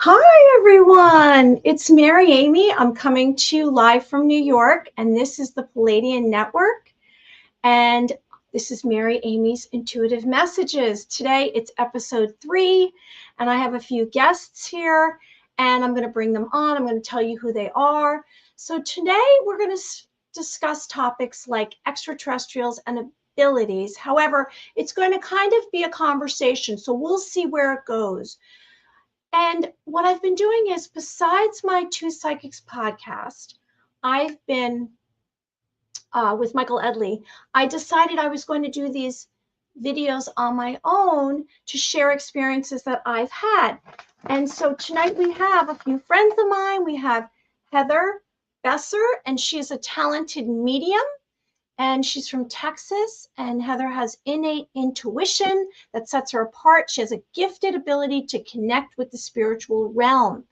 Hi, everyone. It's Mary Amy. I'm coming to you live from New York, and this is the Pleiadian Network. And this is Mary Amy's Intuitive Messages. Today, it's episode 3, and I have a few guests here, and I'm going to bring them on. I'm going to tell you who they are. So today, we're going to discuss topics like extraterrestrials and abilities. However, it's going to kind of be a conversation, so we'll see where it goes. And what I've been doing is, besides my Two Psychics podcast, I've been with Michael Edley. I decided I was going to do these videos on my own to share experiences that I've had. And so tonight we have a few friends of mine. We have Heather Besser, and she's a talented medium. And she's from Texas, and Heather has innate intuition that sets her apart. She has a gifted ability to connect with the spiritual realm.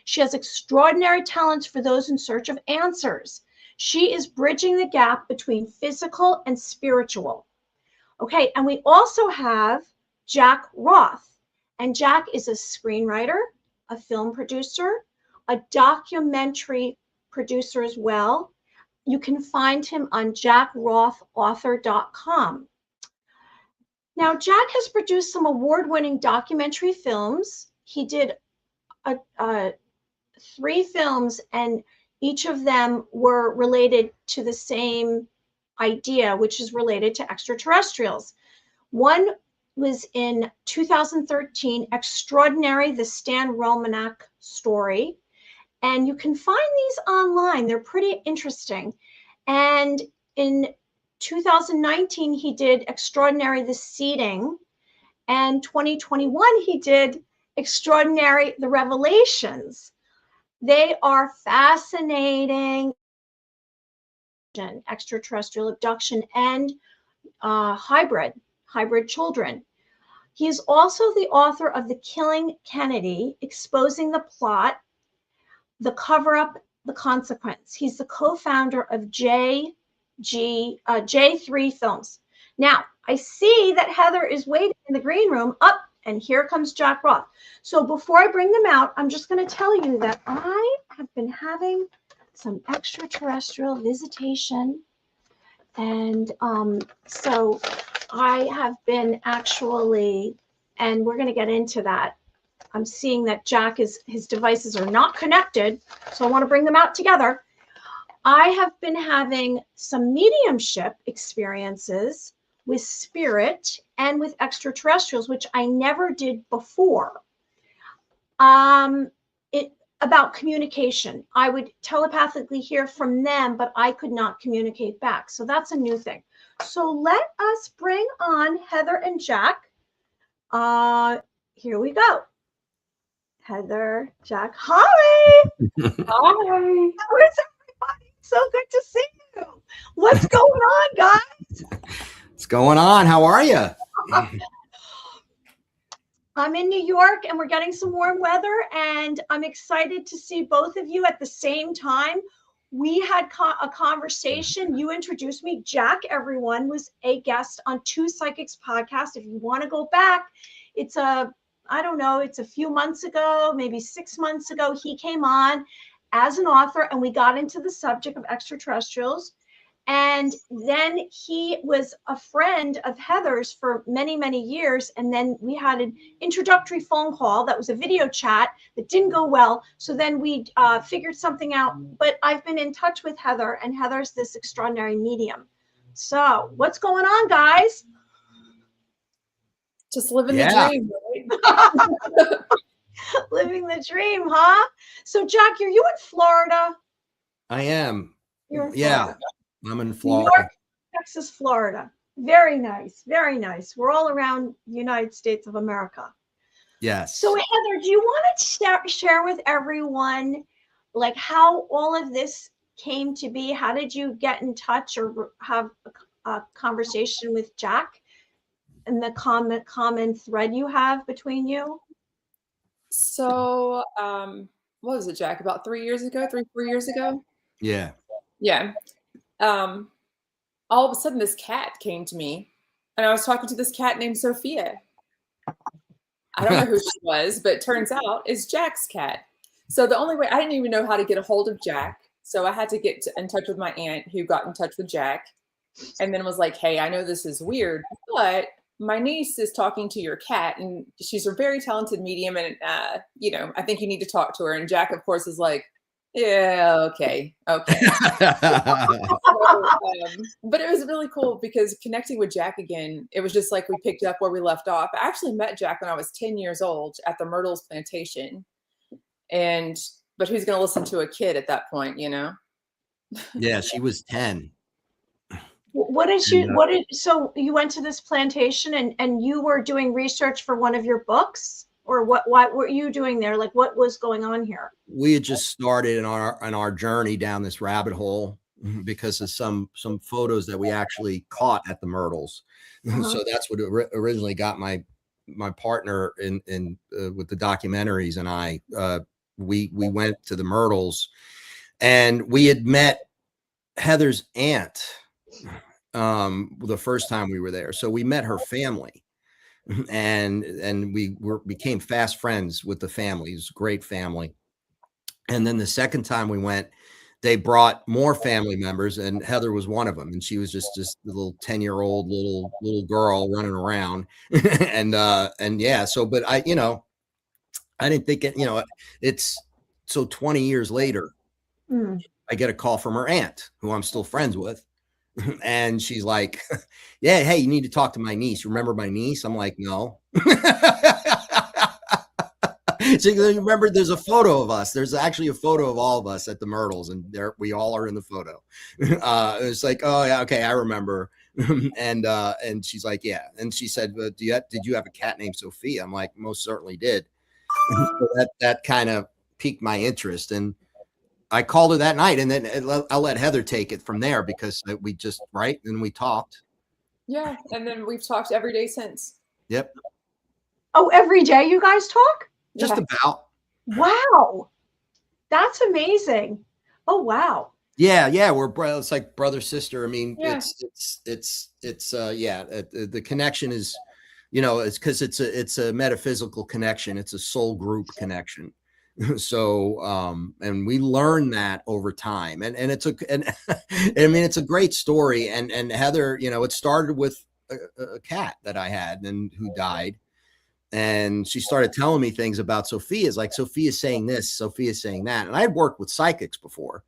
She has extraordinary talents for those in search of answers. She is bridging the gap between physical and spiritual. Okay, and we also have Jack Roth. And Jack is a screenwriter, a film producer, a documentary producer as well. You can find him on jackrothauthor.com. Now, Jack has produced some award-winning documentary films. He did 3 films, and each of them were related to the same idea, which is related to extraterrestrials. One was in 2013, Extraordinary, the Stan Romanek story. And you can find these online. They're pretty interesting. And in 2019, he did Extraordinary, the Seeding. And 2021, he did Extraordinary, the Revelations. They are fascinating. Extraterrestrial abduction and hybrid children. He is also the author of The Killing Kennedy, Exposing the Plot, The Cover-Up, The Consequence. He's the co-founder of J3 Films. Now, I see that Heather is waiting in the green room. Up, and here comes Jack Roth. So before I bring them out, I'm just going to tell you that I have been having some extraterrestrial visitation. And so I have been actually, and we're going to get into that. I'm seeing that his devices are not connected, so I want to bring them out together. I have been having some mediumship experiences with spirit and with extraterrestrials, which I never did before. About communication. I would telepathically hear from them, but I could not communicate back. So that's a new thing. So let us bring on Heather and Jack. Here we go. Heather, Jack, hi. Hi. Where's everybody? So good to see you. What's going on, guys? What's going on? How are you? I'm in New York, and we're getting some warm weather, and I'm excited to see both of you at the same time. We had a conversation. You introduced me. Jack, everyone, was a guest on Two Psychics podcast. If you want to go back, it's a few months ago, maybe 6 months ago. He came on as an author, and we got into the subject of extraterrestrials. And then he was a friend of Heather's for many, many years. And then we had an introductory phone call that was a video chat that didn't go well. So then we figured something out. But I've been in touch with Heather, and Heather's this extraordinary medium. So what's going on, guys? Just living the dream, right? Living the dream, huh? So, Jack, are you in Florida? I am. You're in Florida. Yeah, I'm in Florida. New York, Texas, Florida. Very nice. Very nice. We're all around the United States of America. Yes. So, Heather, do you want to share with everyone like how all of this came to be? How did you get in touch or have a conversation with Jack? And the common thread you have between you? So, what was it, Jack? About 4 years ago? Yeah. Yeah. All of a sudden, this cat came to me, and I was talking to this cat named Sophia. I don't know who she was, but turns out is Jack's cat. So the only way, I didn't even know how to get a hold of Jack. So I had to get in touch with my aunt, who got in touch with Jack and then was like, hey, I know this is weird, but my niece is talking to your cat and she's a very talented medium. And, you know, I think you need to talk to her. And Jack, of course, is like, yeah, okay. So, but it was really cool because connecting with Jack again, it was just like we picked up where we left off. I actually met Jack when I was 10 years old at the Myrtles plantation. But who's going to listen to a kid at that point, you know? Yeah, she was 10. So you went to this plantation and you were doing research for one of your books, or what were you doing there? Like, what was going on here? We had just started in our journey down this rabbit hole because of some photos that we actually caught at the Myrtles. So that's what originally got my partner in with the documentaries, and I we went to the Myrtles, and we had met Heather's aunt the first time we were there. So we met her family, and we became fast friends with the family. It was a great family. And then the second time we went, they brought more family members, and Heather was one of them. And she was just a little 10-year-old little girl running around. and yeah, so, but I didn't think it, it's so 20 years later, I get a call from her aunt, who I'm still friends with. And she's like, yeah, hey, you need to talk to my niece. Remember my niece? I'm like, no. So remember, there's a photo of us. There's actually a photo of all of us at the Myrtles, and there we all are in the photo. It's like, oh yeah, okay, I remember. And she's like, yeah. And she said, did you have a cat named Sophia? I'm like, most certainly did. So that kind of piqued my interest, and I called her that night, and then I'll let Heather take it from there because we just and we talked. Yeah, and then we've talked every day since. Yep. Oh, every day you guys talk? Just about. Wow, that's amazing. Oh wow. Yeah, we're it's like brother sister. I mean, yeah. The connection is, it's because it's a metaphysical connection. It's a soul group connection. So and we learn that over time, and it's I mean, it's a great story. And Heather, it started with a cat that I had and who died. And she started telling me things about Sophia's, like Sophia's saying this, Sophia's saying that. And I had worked with psychics before.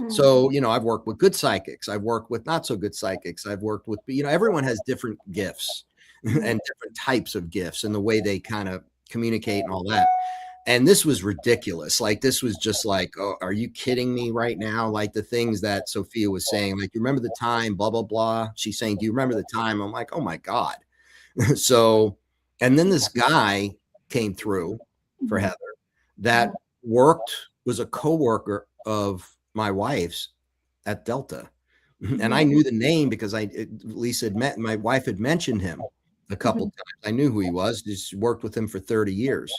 So, I've worked with good psychics. I've worked with not so good psychics. I've worked with, everyone has different gifts and different types of gifts and the way they kind of communicate and all that. And this was ridiculous. Like, this was just like, oh, are you kidding me right now? Like the things that Sophia was saying, like, you remember the time, blah, blah, blah. She's saying, do you remember the time? I'm like, oh my God. So, and then this guy came through for Heather that was a coworker of my wife's at Delta. And I knew the name because Lisa had met, my wife had mentioned him a couple times. I knew who he was, just worked with him for 30 years.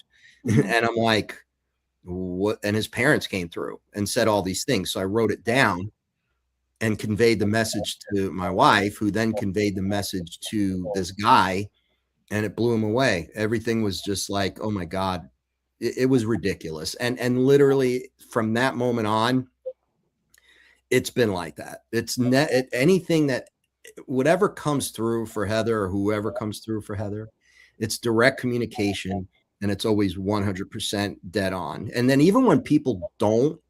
And I'm like, what? And his parents came through and said all these things. So I wrote it down and conveyed the message to my wife, who then conveyed the message to this guy. And it blew him away. Everything was just like, oh my God, it was ridiculous. And literally from that moment on, it's been like that. It's anything that, whatever comes through for Heather or whoever comes through for Heather, it's direct communication, and it's always 100% dead on. And then even when people don't,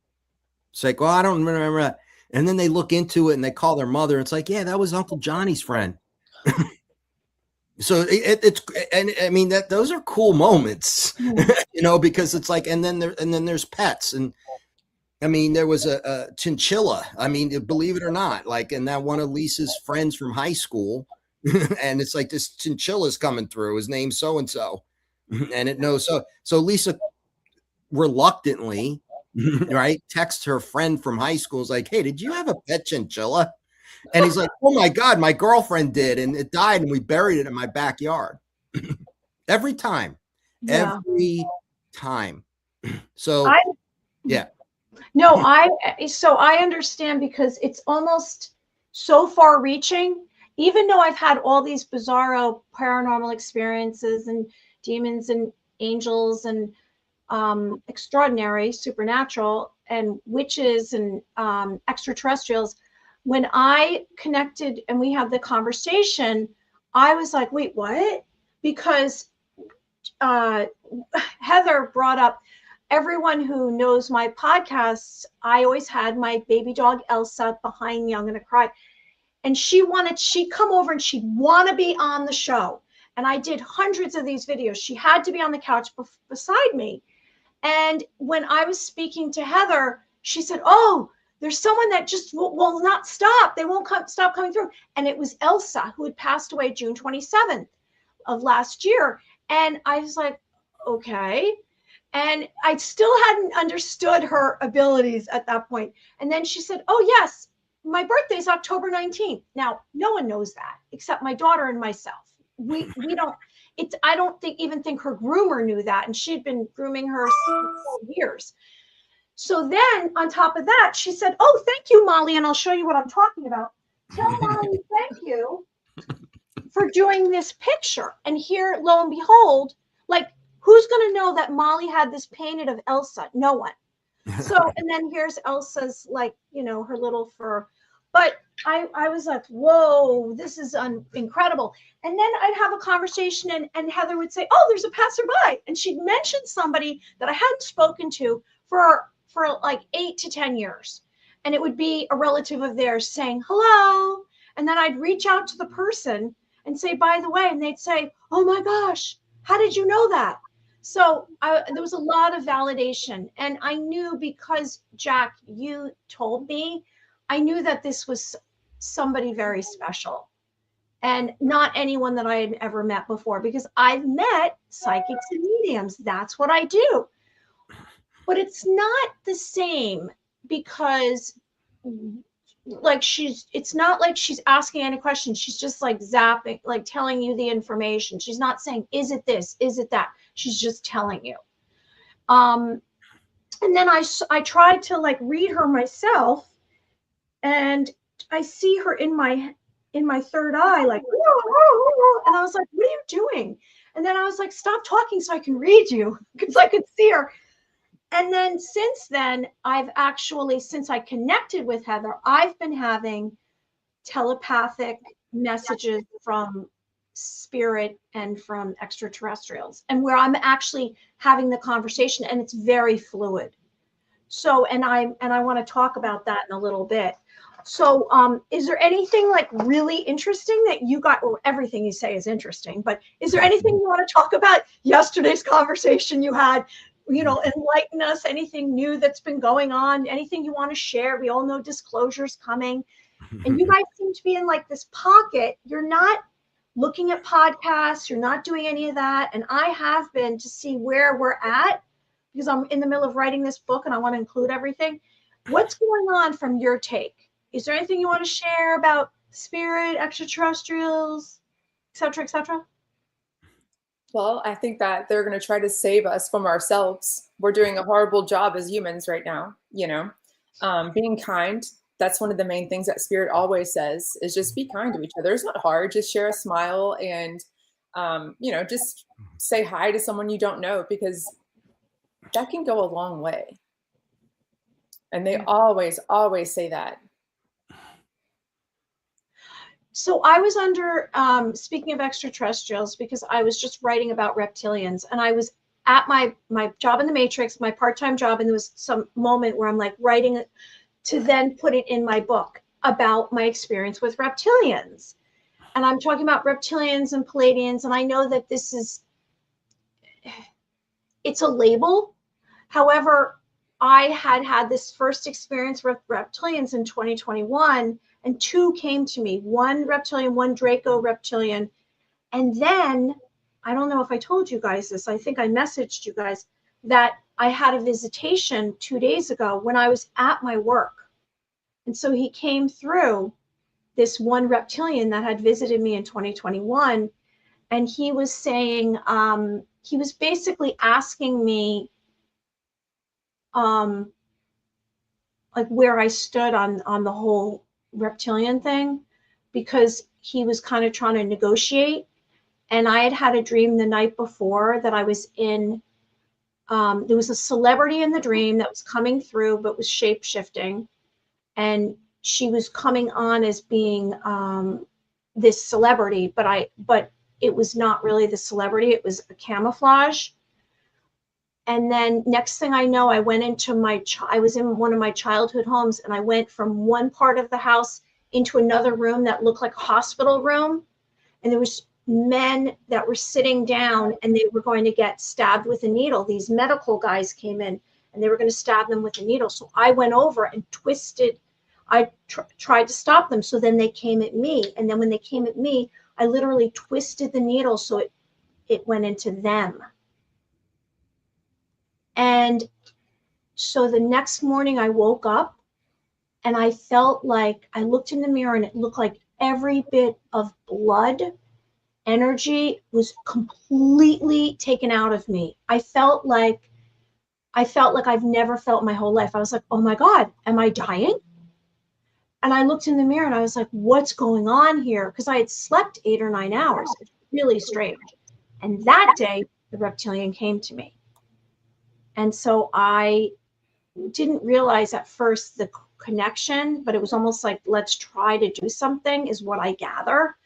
it's like, oh, I don't remember that. And then they look into it and they call their mother. It's like, yeah, that was Uncle Johnny's friend. So it's, and I mean, those are cool moments, because it's like, and then there's pets. And I mean, there was a chinchilla. I mean, believe it or not, like, and that one of Lisa's friends from high school, and it's like, this chinchilla's coming through, his name's so-and-so, and it knows. So Lisa reluctantly, texts her friend from high school, is like, hey, did you have a pet chinchilla? And he's like, oh my God, my girlfriend did. And it died, and we buried it in my backyard. Every time. Yeah. Every time. So, yeah. No, so I understand, because it's almost so far reaching, even though I've had all these bizarro paranormal experiences and demons and angels and extraordinary, supernatural, and witches and extraterrestrials. When I connected and we had the conversation, I was like, wait, what? Because Heather brought up, everyone who knows my podcasts, I always had my baby dog Elsa behind me. I'm going to cry. And she'd come over and she'd want to be on the show. And I did hundreds of these videos. She had to be on the couch beside me. And when I was speaking to Heather, she said, oh, there's someone that just will not stop. They won't stop coming through. And it was Elsa, who had passed away June 27th of last year. And I was like, okay. And I still hadn't understood her abilities at that point. And then she said, oh, yes, my birthday's October 19th. Now, no one knows that except my daughter and myself. We don't, I don't even think her groomer knew that. And she'd been grooming her for years. So then on top of that, she said, oh, thank you, Molly. And I'll show you what I'm talking about. Tell Molly, thank you for doing this picture. And here, lo and behold, like, who's going to know that Molly had this painted of Elsa? No one. So, and then here's Elsa's, like, you know, her little fur. But I was like, whoa, this is incredible. And then I'd have a conversation and Heather would say, oh, there's a passerby. And she'd mention somebody that I hadn't spoken to for like 8 to 10 years. And it would be a relative of theirs saying, hello. And then I'd reach out to the person and say, by the way, and they'd say, oh my gosh, how did you know that? So there was a lot of validation. And I knew, because Jack, you told me, I knew that this was somebody very special and not anyone that I had ever met before, because I've met psychics and mediums. That's what I do. But it's not the same, because like it's not like she's asking any questions. She's just like zapping, like telling you the information. She's not saying, is it this? Is it that? She's just telling you. And then I tried to like read her myself, and I see her in my third eye, like, and I was like, what are you doing? And then I was like, stop talking so I can read you, because I could see her. And then since then, since I connected with Heather, I've been having telepathic messages from spirit and from extraterrestrials, and where I'm actually having the conversation, and it's very fluid. So, and I want to talk about that in a little bit. So, is there anything like really interesting that you got? Well, everything you say is interesting, but is there anything you want to talk about yesterday's conversation you had? You know, enlighten us, anything new that's been going on, anything you want to share. We all know disclosure's coming. And you guys seem to be in like this pocket. You're not looking at podcasts. You're not doing any of that. And I have been, to see where we're at, because I'm in the middle of writing this book and I want to include everything. What's going on from your take? Is there anything you want to share about spirit, extraterrestrials, et cetera, et cetera? Well, I think that they're going to try to save us from ourselves. We're doing a horrible job as humans right now, you know. Being kind, that's one of the main things that Spirit always says, is just be kind to each other. It's not hard. Just share a smile and, you know, just say hi to someone you don't know, because that can go a long way. And they always, always say that. So I was under, speaking of extraterrestrials, because I was just writing about reptilians, and I was at my job in the Matrix, my part-time job, and there was some moment where I'm like writing it to then put it in my book about my experience with reptilians. And I'm talking about reptilians and Pleiadians, and I know that it's a label. However, I had this first experience with reptilians in 2021, and 2 came to me, 1 reptilian, 1 Draco reptilian. And then, I don't know if I told you guys this, I think I messaged you guys, that I had a visitation 2 days ago when I was at my work. And so he came through, this 1 reptilian that had visited me in 2021. And he was saying, he was basically asking me, like where I stood on the whole reptilian thing, because he was kind of trying to negotiate. And I had had a dream the night before that I was in, there was a celebrity in the dream that was coming through, but was shape shifting. And she was coming on as being this celebrity, but it was not really the celebrity. It was a camouflage. And then next thing I know, I went into I was in one of my childhood homes, and I went from one part of the house into another room that looked like a hospital room. And there was men that were sitting down, and they were going to get stabbed with a needle. These medical guys came in, and they were going to stab them with a needle. So I went over and twisted. I tried to stop them. So then they came at me. And then when they came at me, I literally twisted the needle so it went into them. And so the next morning I woke up, and I felt like, I looked in the mirror, and it looked like every bit of blood energy was completely taken out of me. I felt like I've never felt my whole life. I was like, oh my God, am I dying? And I looked in the mirror, and I was like, what's going on here? Because I had slept 8 or 9 hours. It's really strange. And that day, the reptilian came to me. And so I didn't realize at first the connection, but it was almost like, let's try to do something, is what I gather.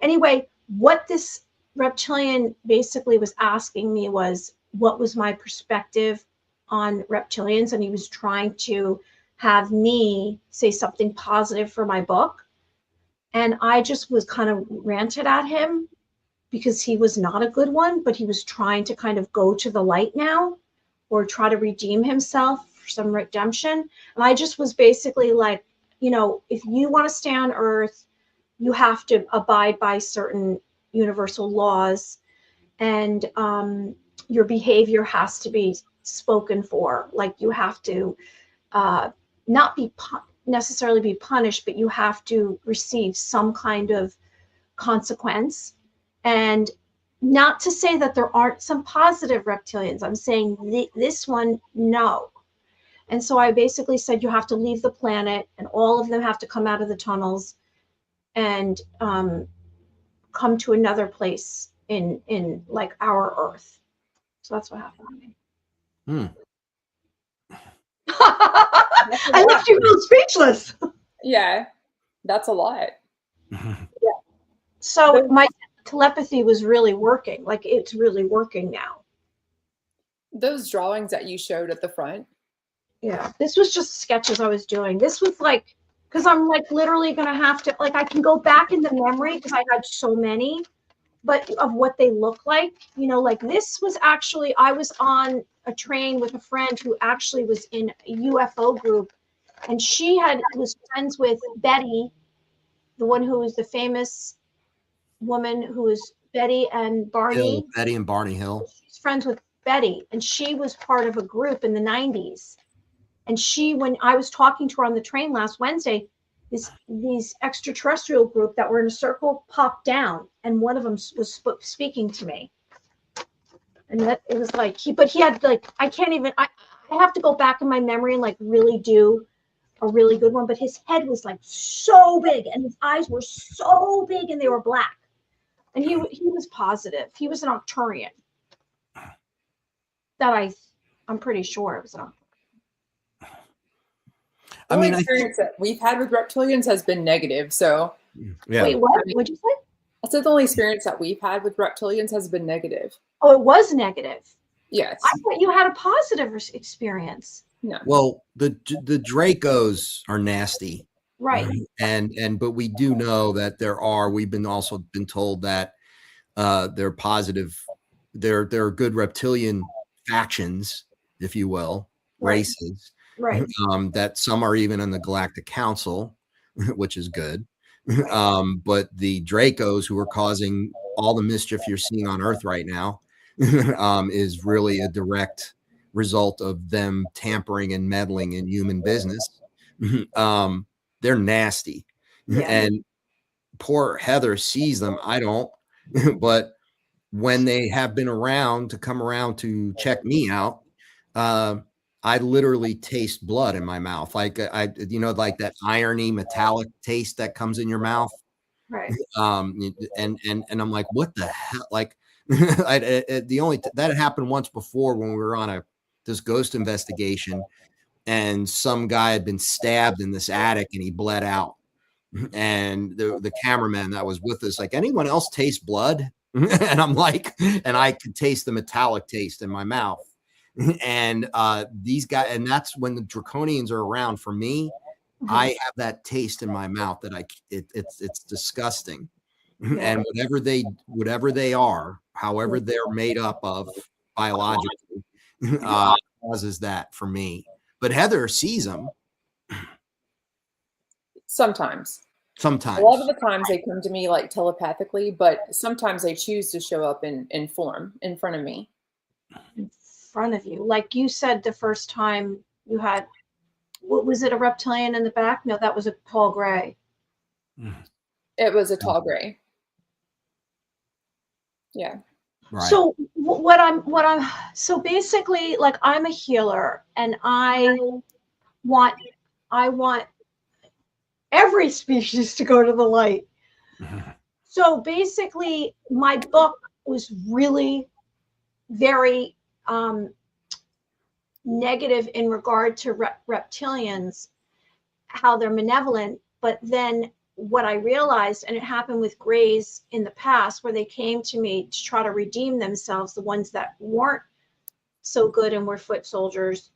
Anyway, what this reptilian basically was asking me was, what was my perspective on reptilians? And he was trying to have me say something positive for my book. And I just was kind of ranted at him because he was not a good one, but he was trying to kind of go to the light now, or try to redeem himself for some redemption. And I just was basically like, if you want to stay on Earth, you have to abide by certain universal laws, and your behavior has to be spoken for. Like, you have to not necessarily be punished, but you have to receive some kind of consequence. And not to say that there aren't some positive reptilians. I'm saying this one, no. And so I basically said, you have to leave the planet, and all of them have to come out of the tunnels and come to another place in like our Earth. So that's what happened to me. I left you real speechless. Yeah, that's a lot. Yeah. So my telepathy was really working. Like, it's really working now. Those drawings that you showed at the front. Yeah, this was just sketches I was doing. This was like, because I'm like literally gonna have to, like, I can go back in the memory because I had so many, but of what they look like, like this was actually, I was on a train with a friend who actually was in a UFO group, and she was friends with Betty, the one who was the famous woman who was Betty and Barney. Hill, Betty and Barney Hill. She's friends with Betty, and she was part of a group in the 90s. And when I was talking to her on the train last Wednesday, these extraterrestrial group that were in a circle popped down, and one of them was speaking to me. And that it was like he had like, I have to go back in my memory and like really do a really good one. But his head was like so big, and his eyes were so big, and they were black. And he was positive. He was an Arcturian. That I'm pretty sure it was an Arcturian. The only experience that we've had with reptilians has been negative. So, yeah. Wait, what? What'd you say? I said the only experience that we've had with reptilians has been negative. Oh, it was negative. Yes. I thought you had a positive experience. No. Well, the Dracos are nasty, right? But we do know that we've also been told that they're positive. They're good reptilian factions, if you will, races. Right. That some are even in the Galactic Council, which is good. But the Dracos, who are causing all the mischief you're seeing on Earth right now, is really a direct result of them tampering and meddling in human business. They're nasty. Yeah. And poor Heather sees them. I don't. But when they have been around to come around to check me out, I literally taste blood in my mouth. Like like that irony metallic taste that comes in your mouth. Right. And I'm like, what the hell? Like, that had happened once before when we were on this ghost investigation, and some guy had been stabbed in this attic and he bled out. And the cameraman that was with us, like, anyone else taste blood? And I'm like, and I could taste the metallic taste in my mouth. And these guys, and that's when the draconians are around. For me, I have that taste in my mouth that it's disgusting. Yeah. And whatever they are, however they're made up of biologically, causes that for me. But Heather sees them Sometimes. sometimes. A lot of the times they come to me like telepathically, but sometimes they choose to show up in form in front of me. In front of you. Like you said the first time you had, what was it, a reptilian in the back? No, that was a tall gray. It was a tall gray. Yeah. Right. So so basically, like, I'm a healer and I want every species to go to the light. So basically my book was really very negative in regard to reptilians, how they're malevolent. But then what I realized, and it happened with Greys in the past, where they came to me to try to redeem themselves, the ones that weren't so good and were foot soldiers,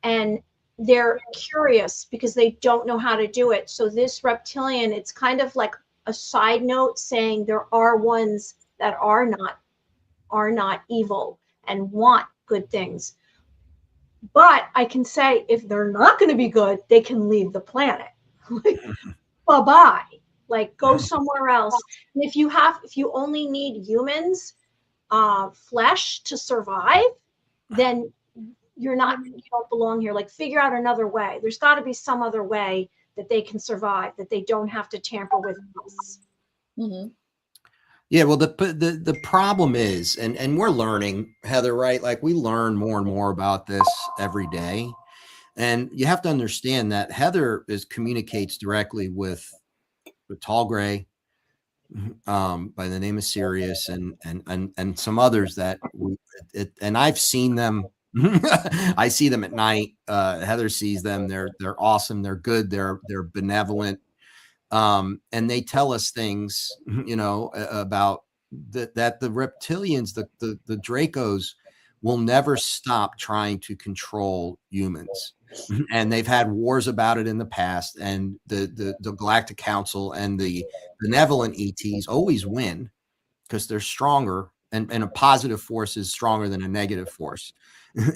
and they're curious because they don't know how to do it. So this reptilian, it's kind of like a side note saying there are ones that are not evil and want good things. But I can say, if they're not going to be good, they can leave the planet. Bye-bye. Like, go somewhere else. And if you only need humans, flesh to survive, then you don't belong here. Like, figure out another way. There's got to be some other way that they can survive, that they don't have to tamper with us. Mm-hmm. Yeah, well, the problem is, and we're learning, Heather, right? Like, we learn more and more about this every day. And you have to understand that Heather communicates directly with Tall Gray, by the name of Sirius, and some others that and I've seen them. I see them at night. Heather sees them. They're awesome. They're good. They're benevolent. And they tell us things, about that the reptilians, the Dracos, will never stop trying to control humans. And they've had wars about it in the past, and the Galactic Council and the benevolent ETs always win because they're stronger, and a positive force is stronger than a negative force.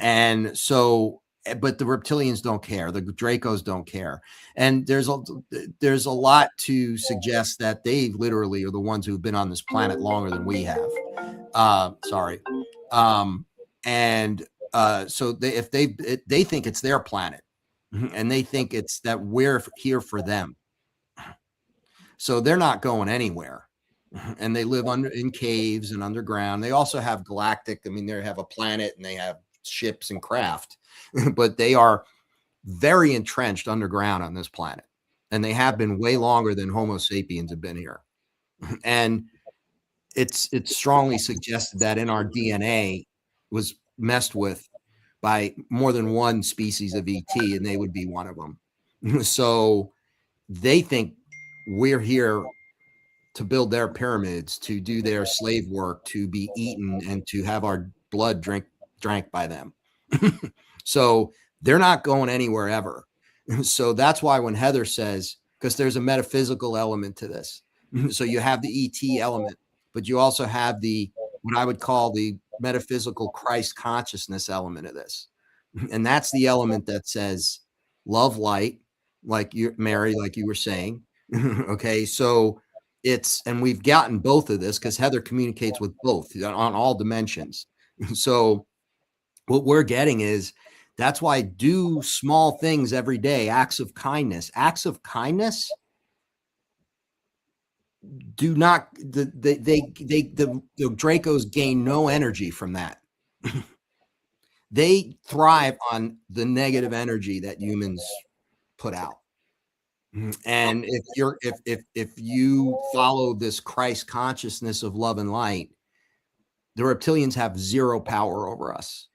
And so, but the reptilians don't care. The Dracos don't care. And there's a lot to suggest that they literally are the ones who've been on this planet longer than we have. So they think it's their planet, and they think it's that we're here for them. So they're not going anywhere. And they live in caves and underground. They also have galactic. I mean, they have a planet and they have ships and craft, but they are very entrenched underground on this planet, and they have been way longer than Homo sapiens have been here. And it's strongly suggested that in our DNA was messed with by more than one species of ET, and they would be one of them. So they think we're here to build their pyramids, to do their slave work, to be eaten, and to have our blood drank by them. So they're not going anywhere ever. So that's why when Heather says, because there's a metaphysical element to this. So you have the ET element, but you also have what I would call the metaphysical Christ consciousness element of this. And that's the element that says love light, like Mary, like you were saying. Okay. So and we've gotten both of this because Heather communicates with both on all dimensions. So what we're getting is, that's why I do small things every day, acts of kindness. Acts of kindness do not, the Dracos gain no energy from that. They thrive on the negative energy that humans put out. And if you follow this Christ consciousness of love and light, the reptilians have zero power over us.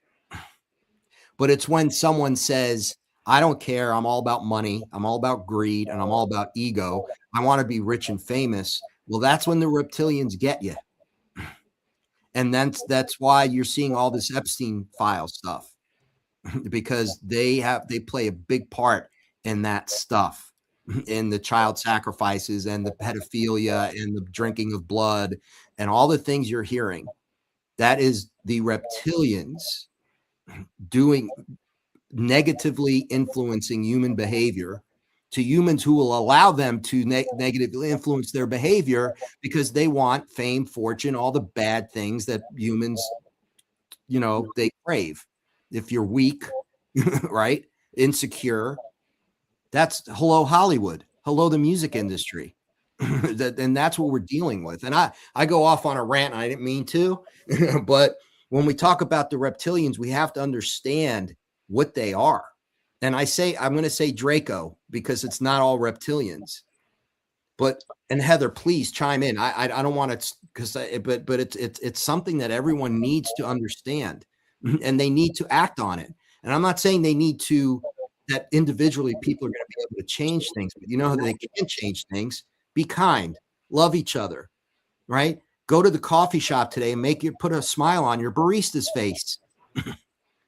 But it's when someone says, I don't care, I'm all about money, I'm all about greed, and I'm all about ego, I want to be rich and famous. Well, that's when the reptilians get you. And that's why you're seeing all this Epstein file stuff, because they play a big part in that stuff, in the child sacrifices and the pedophilia and the drinking of blood and all the things you're hearing. That is the reptilians doing negatively influencing human behavior to humans who will allow them to negatively influence their behavior because they want fame, fortune, all the bad things that humans, they crave. If you're weak, right? Insecure, that's hello Hollywood, hello the music industry. And that's what we're dealing with. And I go off on a rant, and I didn't mean to, but when we talk about the reptilians, we have to understand what they are. And I'm going to say Draco because it's not all reptilians. And Heather, please chime in. I don't want to, but it's something that everyone needs to understand, and they need to act on it. And I'm not saying that individually people are going to be able to change things, but you know how they can change things. Be kind, love each other, right? Go to the coffee shop today and put a smile on your barista's face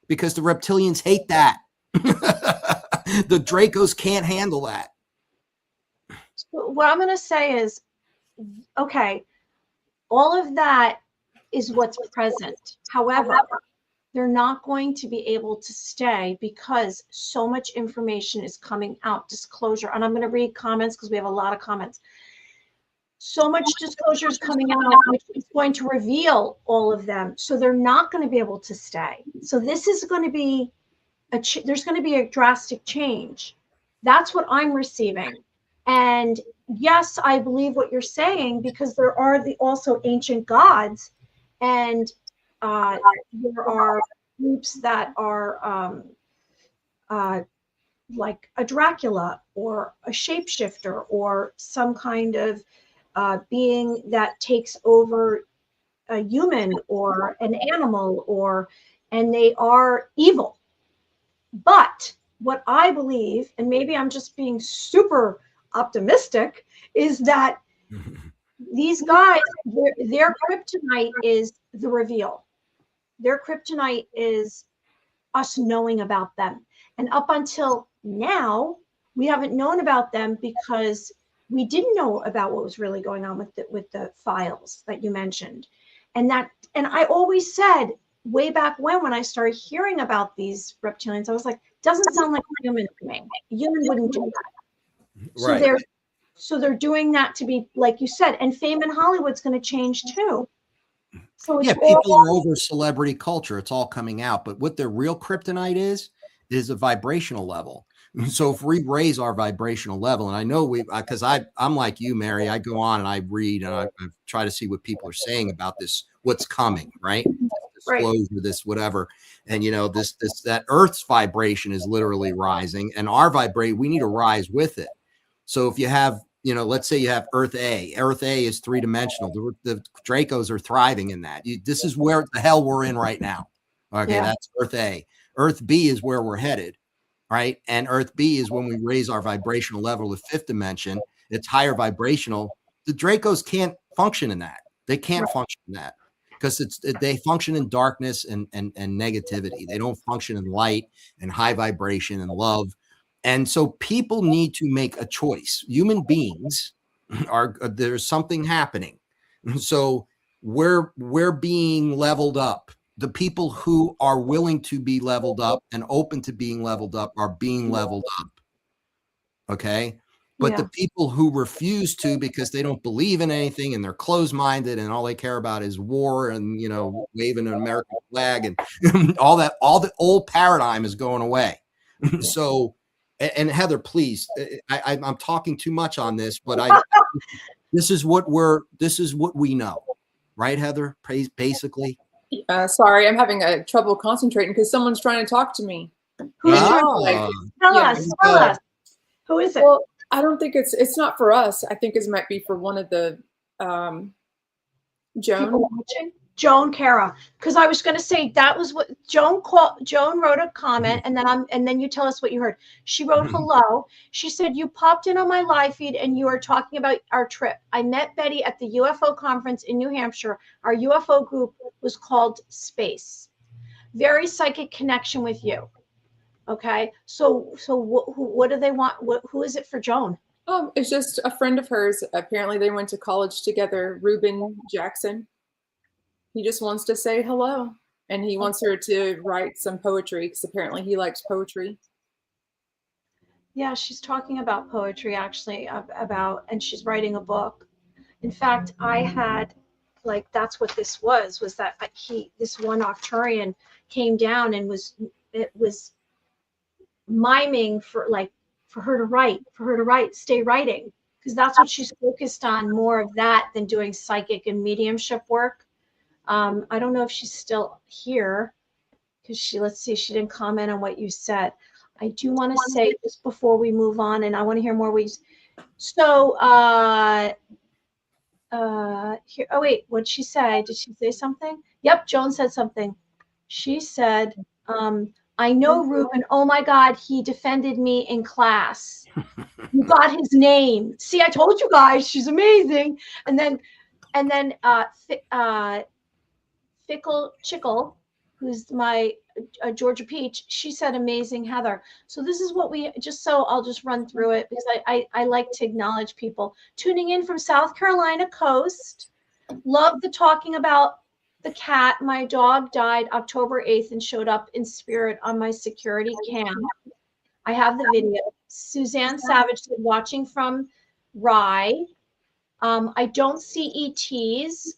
because the reptilians hate that. The Dracos can't handle that. What I'm going to say is, okay, all of that is what's present. However, they're not going to be able to stay because so much information is coming out, disclosure. And I'm going to read comments because we have a lot of comments. So much disclosure is coming out, which is going to reveal all of them. So they're not going to be able to stay. So this is going to be there's going to be a drastic change. That's what I'm receiving. And yes, I believe what you're saying, because there are also ancient gods, and there are groups that are like a Dracula or a shapeshifter or some kind of being that takes over a human or an animal, and they are evil. But what I believe, and maybe I'm just being super optimistic, is that these guys, their kryptonite is the reveal. Their kryptonite is us knowing about them. And up until now, we haven't known about them because we didn't know about what was really going on with the files that you mentioned. And I always said, way back when I started hearing about these reptilians, I was like, doesn't sound like a human to me. A human wouldn't do that. Right. So they're doing that to be, like you said, and fame in Hollywood's going to change too. So it's people are over celebrity culture. It's all coming out. But what their real kryptonite is a vibrational level. So if we raise our vibrational level, and I know because I'm like you, Mary, I go on and I read and I try to see what people are saying about this, what's coming, right? Disclosure, this, whatever. And that Earth's vibration is literally rising, and we need to rise with it. So if you have, let's say you have Earth A is 3-dimensional. The Dracos are thriving in that. This is where the hell we're in right now. Okay. Yeah. That's Earth A. Earth B is where we're headed. Right. And Earth B is when we raise our vibrational level to 5th dimension. It's higher vibrational. The Dracos can't function in that. They can't function in that because they function in darkness and negativity. They don't function in light and high vibration and love. And so people need to make a choice. Human beings there's something happening. So we're being leveled up. The people who are willing to be leveled up and open to being leveled up are being leveled up. Okay. But the people who refuse to, because they don't believe in anything and they're closed-minded and all they care about is war and, waving an American flag and all the old paradigm is going away. So, and Heather, please, I'm talking too much on this, but this is what we know. Right, Heather? Basically. Sorry, I'm having trouble concentrating because someone's trying to talk to me. Who's trying to tell us? Who is it? Well, I don't think it's not for us. I think it might be for one of the Joan. People watching? Joan Cara. Because I was going to say that was what Joan wrote a comment, and then you tell us what you heard. She wrote hello. She said, you popped in on my live feed and you are talking about our trip. I met Betty at the UFO conference in New Hampshire. Our UFO group was called Space. Very psychic connection with you. Okay. So what do they want? Who is it for Joan? It's just a friend of hers. Apparently they went to college together, Reuben Jackson. He just wants to say hello, and he wants her to write some poetry because apparently he likes poetry. Yeah, she's talking about poetry actually, and she's writing a book. In fact, I had, like, that's what this was that this one Octurian came down and was miming for her to write, stay writing, because that's what she's focused on, more of that than doing psychic and mediumship work. I don't know if she's still here because let's see, she didn't comment on what you said. I do want to say just before we move on, and I want to hear more ways. So, here, oh wait, what'd she say? Did she say something? Yep, Joan said something. She said, I know Reuben. Oh my God, he defended me in class. You got his name. See, I told you guys, she's amazing. And then Fickle Chickle, who's my Georgia Peach, she said, amazing, Heather. So this is what I'll just run through it because I like to acknowledge people tuning in from South Carolina coast. Love the talking about the cat. My dog died October 8th and showed up in spirit on my security cam. I have the video. Suzanne Savage said, watching from Rye. I don't see ETs,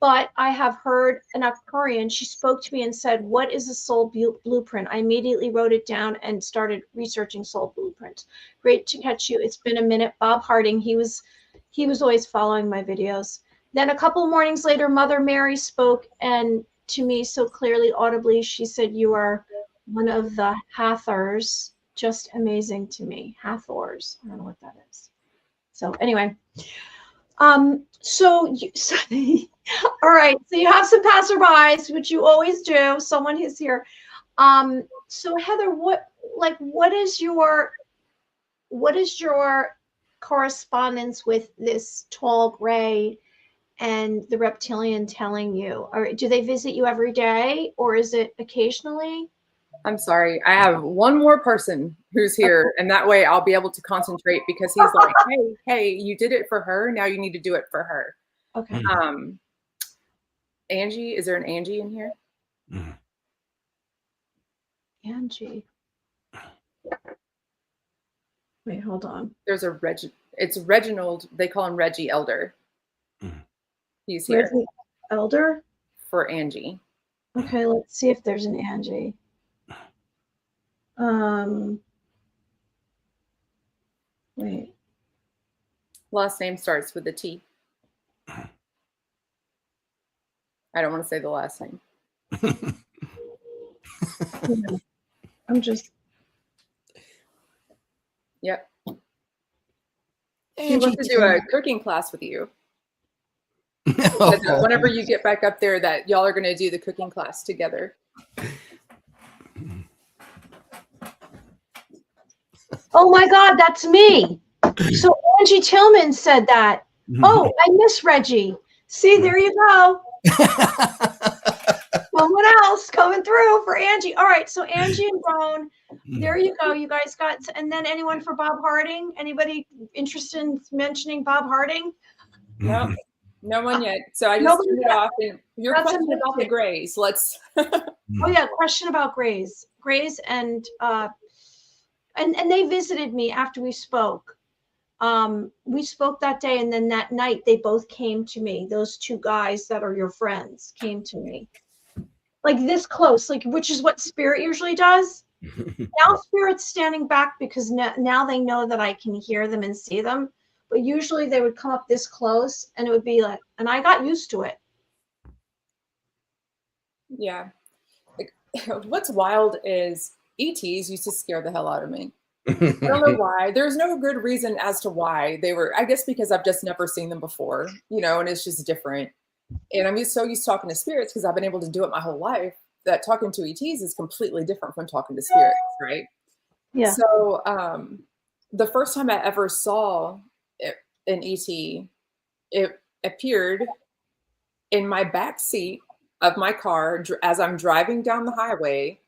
but I have heard an Aquarian. She spoke to me and said, what is a soul blueprint? I immediately wrote it down and started researching soul blueprints. Great to catch you. It's been a minute. Bob Harding, he was always following my videos. Then a couple of mornings later, Mother Mary spoke, and to me so clearly, audibly, she said, you are one of the Hathors. Just amazing to me. Hathors. I don't know what that is. So anyway, all right. So you have some passerbys, which you always do. Someone who's here. So Heather, what is your correspondence with this tall gray and the reptilian telling you? Or do they visit you every day, or is it occasionally? I'm sorry. I have one more person who's here, and that way I'll be able to concentrate because he's like, hey, you did it for her. Now you need to do it for her. Okay. Angie, is there an Angie in here? Angie. Wait, hold on. There's a it's Reginald. They call him Reggie Elder. He's here. Reggie Elder? For Angie. Okay, let's see if there's an Angie. Wait. Last name starts with a T. I don't want to say the last name. I'm just. Yep. He wants to do a cooking class with you. Whenever you get back up there, that y'all are going to do the cooking class together. Oh my God, that's me. So Angie Tillman said that. Oh, I miss Reggie. See, there you go. Someone else coming through for Angie. All right, so Angie and Joan, there you go. You guys got, and then anyone for Bob Harding? Anybody interested in mentioning Bob Harding? No, no one yet. So I just turned it off. And your question about the Greys. Let's. Oh yeah, question about Greys. Greys and they visited me after we spoke. We spoke that day, and then that night they both came to me. Those two guys that are your friends came to me, like this close, like, which is what Spirit usually does. Now Spirit's standing back because now they know that I can hear them and see them. But usually they would come up this close, and it would be like, and I got used to it. Yeah. Like, what's wild is ETs used to scare the hell out of me. I don't know why. There's no good reason as to why they were. I guess because I've just never seen them before, and it's just different. And I'm so used to talking to spirits because I've been able to do it my whole life, that talking to ETs is completely different from talking to spirits, right? Yeah. So the first time I ever saw an ET, it appeared in my back seat of my car as I'm driving down the highway.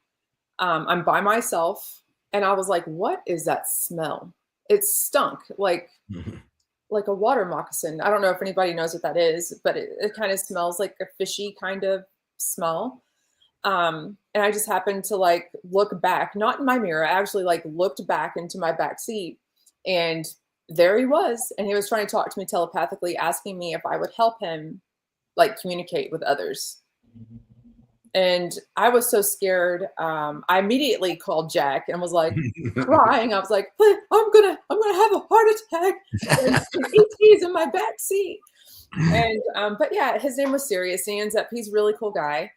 I'm by myself, and I was like, what is that smell? It stunk like a water moccasin. I don't know if anybody knows what that is, but it kind of smells like a fishy kind of smell. And I just happened to like look back, not in my mirror. I actually like looked back into my back seat, and there he was. And he was trying to talk to me telepathically, asking me if I would help him like communicate with others. And I was so scared. I immediately called Jack and was like crying. I was like, I'm gonna have a heart attack. And ET's in my back seat. And but yeah, his name was Sirius. He ends up, he's a really cool guy.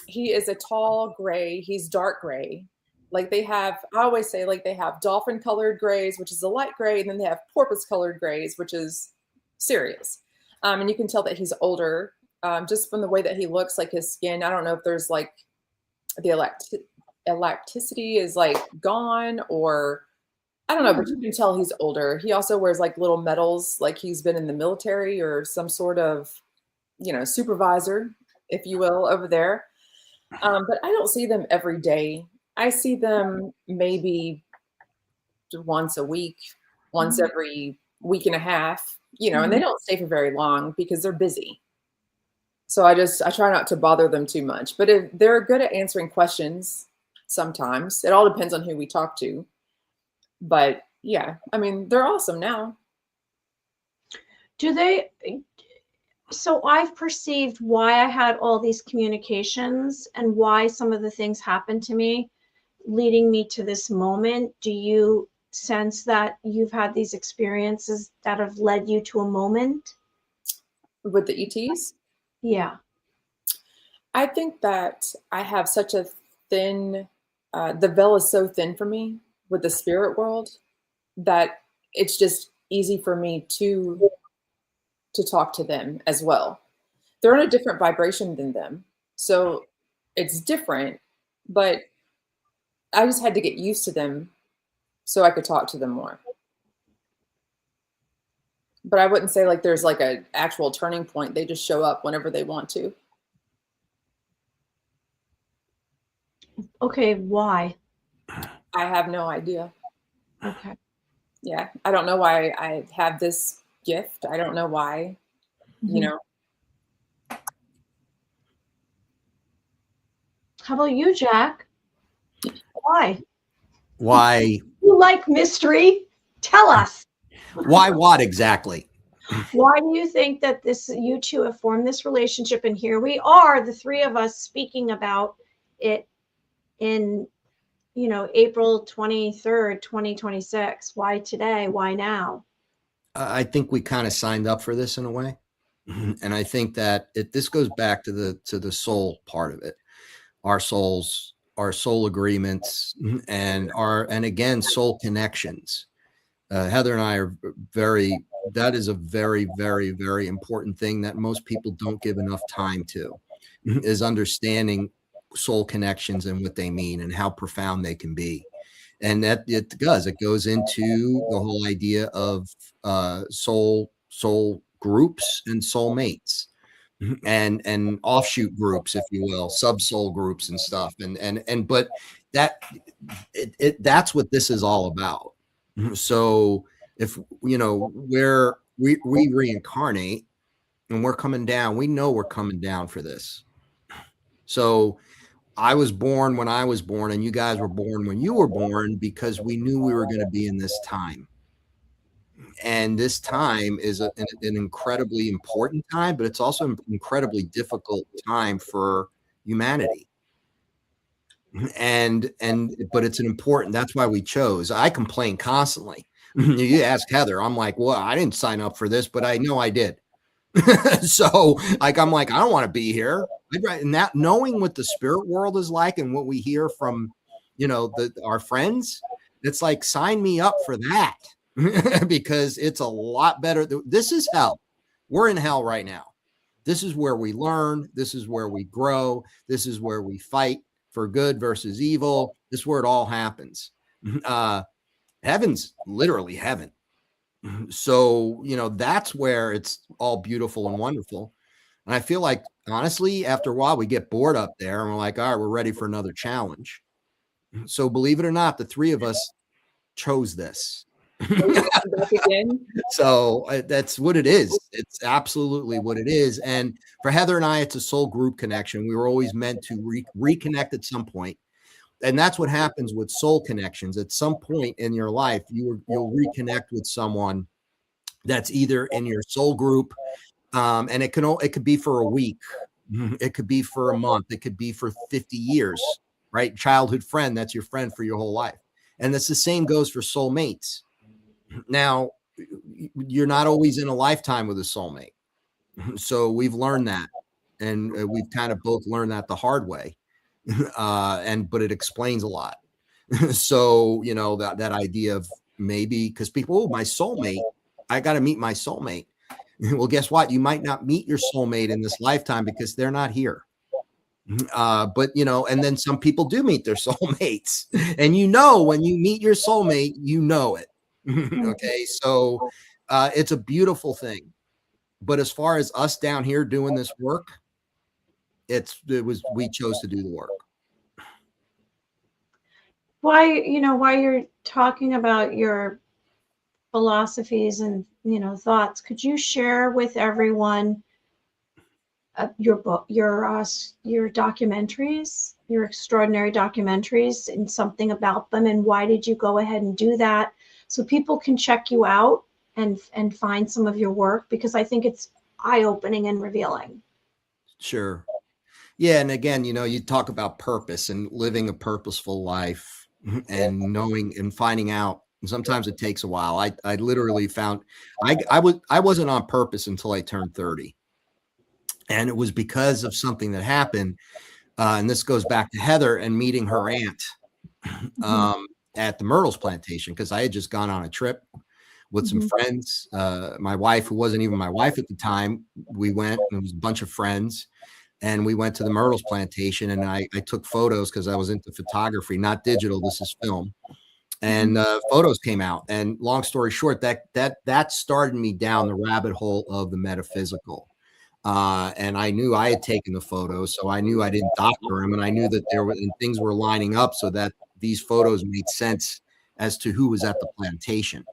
He is a tall gray. He's dark gray. Like I always say, like they have dolphin colored grays, which is a light gray, and then they have porpoise colored grays, which is Sirius. And you can tell that he's older. Just from the way that he looks, like his skin. I don't know if there's like the elasticity is like gone, or I don't know, but you can tell he's older. He also wears like little medals, like he's been in the military or some sort of, supervisor, if you will, over there. But I don't see them every day. I see them maybe once a week, once every week and a half, and they don't stay for very long because they're busy. So I try not to bother them too much, but they're good at answering questions sometimes. It all depends on who we talk to. But yeah, I mean, they're awesome now. So I've perceived why I had all these communications and why some of the things happened to me, leading me to this moment. Do you sense that you've had these experiences that have led you to a moment? With the ETs? Yeah. I think that I have such a thin, the veil is so thin for me with the spirit world that it's just easy for me to talk to them as well. They're on a different vibration than them. So it's different, but I just had to get used to them so I could talk to them more. But I wouldn't say like there's like an actual turning point. They just show up whenever they want to. Okay, why? I have no idea. Okay. Yeah, I don't know why I have this gift. I don't know why, How about you, Jack? Why? Why? You like mystery? Tell us. Why what exactly? Why do you think that you two have formed this relationship? And here we are, the three of us, speaking about it in, April 23rd, 2026. Why today? Why now? I think we kind of signed up for this in a way. And I think that this goes back to the soul part of it. Our souls, our soul agreements, and again, soul connections. Heather and I are that is a very, very, very important thing that most people don't give enough time to, is understanding soul connections and what they mean and how profound they can be. And that it goes into the whole idea of soul groups and soulmates and offshoot groups, if you will, sub-soul groups and stuff. But that's what this is all about. So if where we reincarnate and we're coming down, we know we're coming down for this. So I was born when I was born, and you guys were born when you were born, because we knew we were going to be in this time. And this time is an incredibly important time, but it's also an incredibly difficult time for humanity. But it's an important, that's why we chose. I complain constantly. You ask Heather, I'm like, well, I didn't sign up for this, but I know I did. So I'm like, I don't want to be here. And that, knowing what the spirit world is like and what we hear from, our friends, It's like, sign me up for that because it's a lot better. This is hell. We're in hell right now. This is where we learn. This is where we grow. This is where we fight for good versus evil. This is where it all happens. Heaven's literally heaven. So, that's where it's all beautiful and wonderful. And I feel like, honestly, after a while, we get bored up there and we're like, all right, we're ready for another challenge. So believe it or not, the three of us chose this. So that's what it is. It's absolutely what it is. And for Heather and I, it's a soul group connection. We were always meant to reconnect at some point. And that's what happens with soul connections. At some point in your life, you'll reconnect with someone that's either in your soul group, and it could be for a week, it could be for a month, it could be for 50 years, right? Childhood friend, that's your friend for your whole life. And that's the same goes for soulmates. Now, you're not always in a lifetime with a soulmate. So we've learned that, and we've kind of both learned that the hard way. But it explains a lot. So, that idea of maybe, because people, my soulmate, I got to meet my soulmate. Well, guess what? You might not meet your soulmate in this lifetime because they're not here. But and then some people do meet their soulmates, and when you meet your soulmate, it. Okay. So, it's a beautiful thing. But as far as us down here doing this work, we chose to do the work. Why you're talking about your philosophies and thoughts, could you share with everyone your book, your documentaries, your extraordinary documentaries, and something about them, and why did you go ahead and do that, so people can check you out and find some of your work, because I think it's eye-opening and revealing. Sure. Yeah. And again, you talk about purpose and living a purposeful life and knowing and finding out. And sometimes it takes a while. I literally found I wasn't on purpose until I turned 30. And it was because of something that happened. And this goes back to Heather and meeting her aunt at the Myrtles plantation, because I had just gone on a trip with some friends. My wife, who wasn't even my wife at the time, we went, and it was a bunch of friends. And we went to the Myrtles plantation, and I took photos because I was into photography, not digital. This is film. And photos came out. And long story short, that started me down the rabbit hole of the metaphysical. And I knew I had taken the photos, so I knew I didn't doctor them, and I knew that things were lining up so that these photos made sense as to who was at the plantation,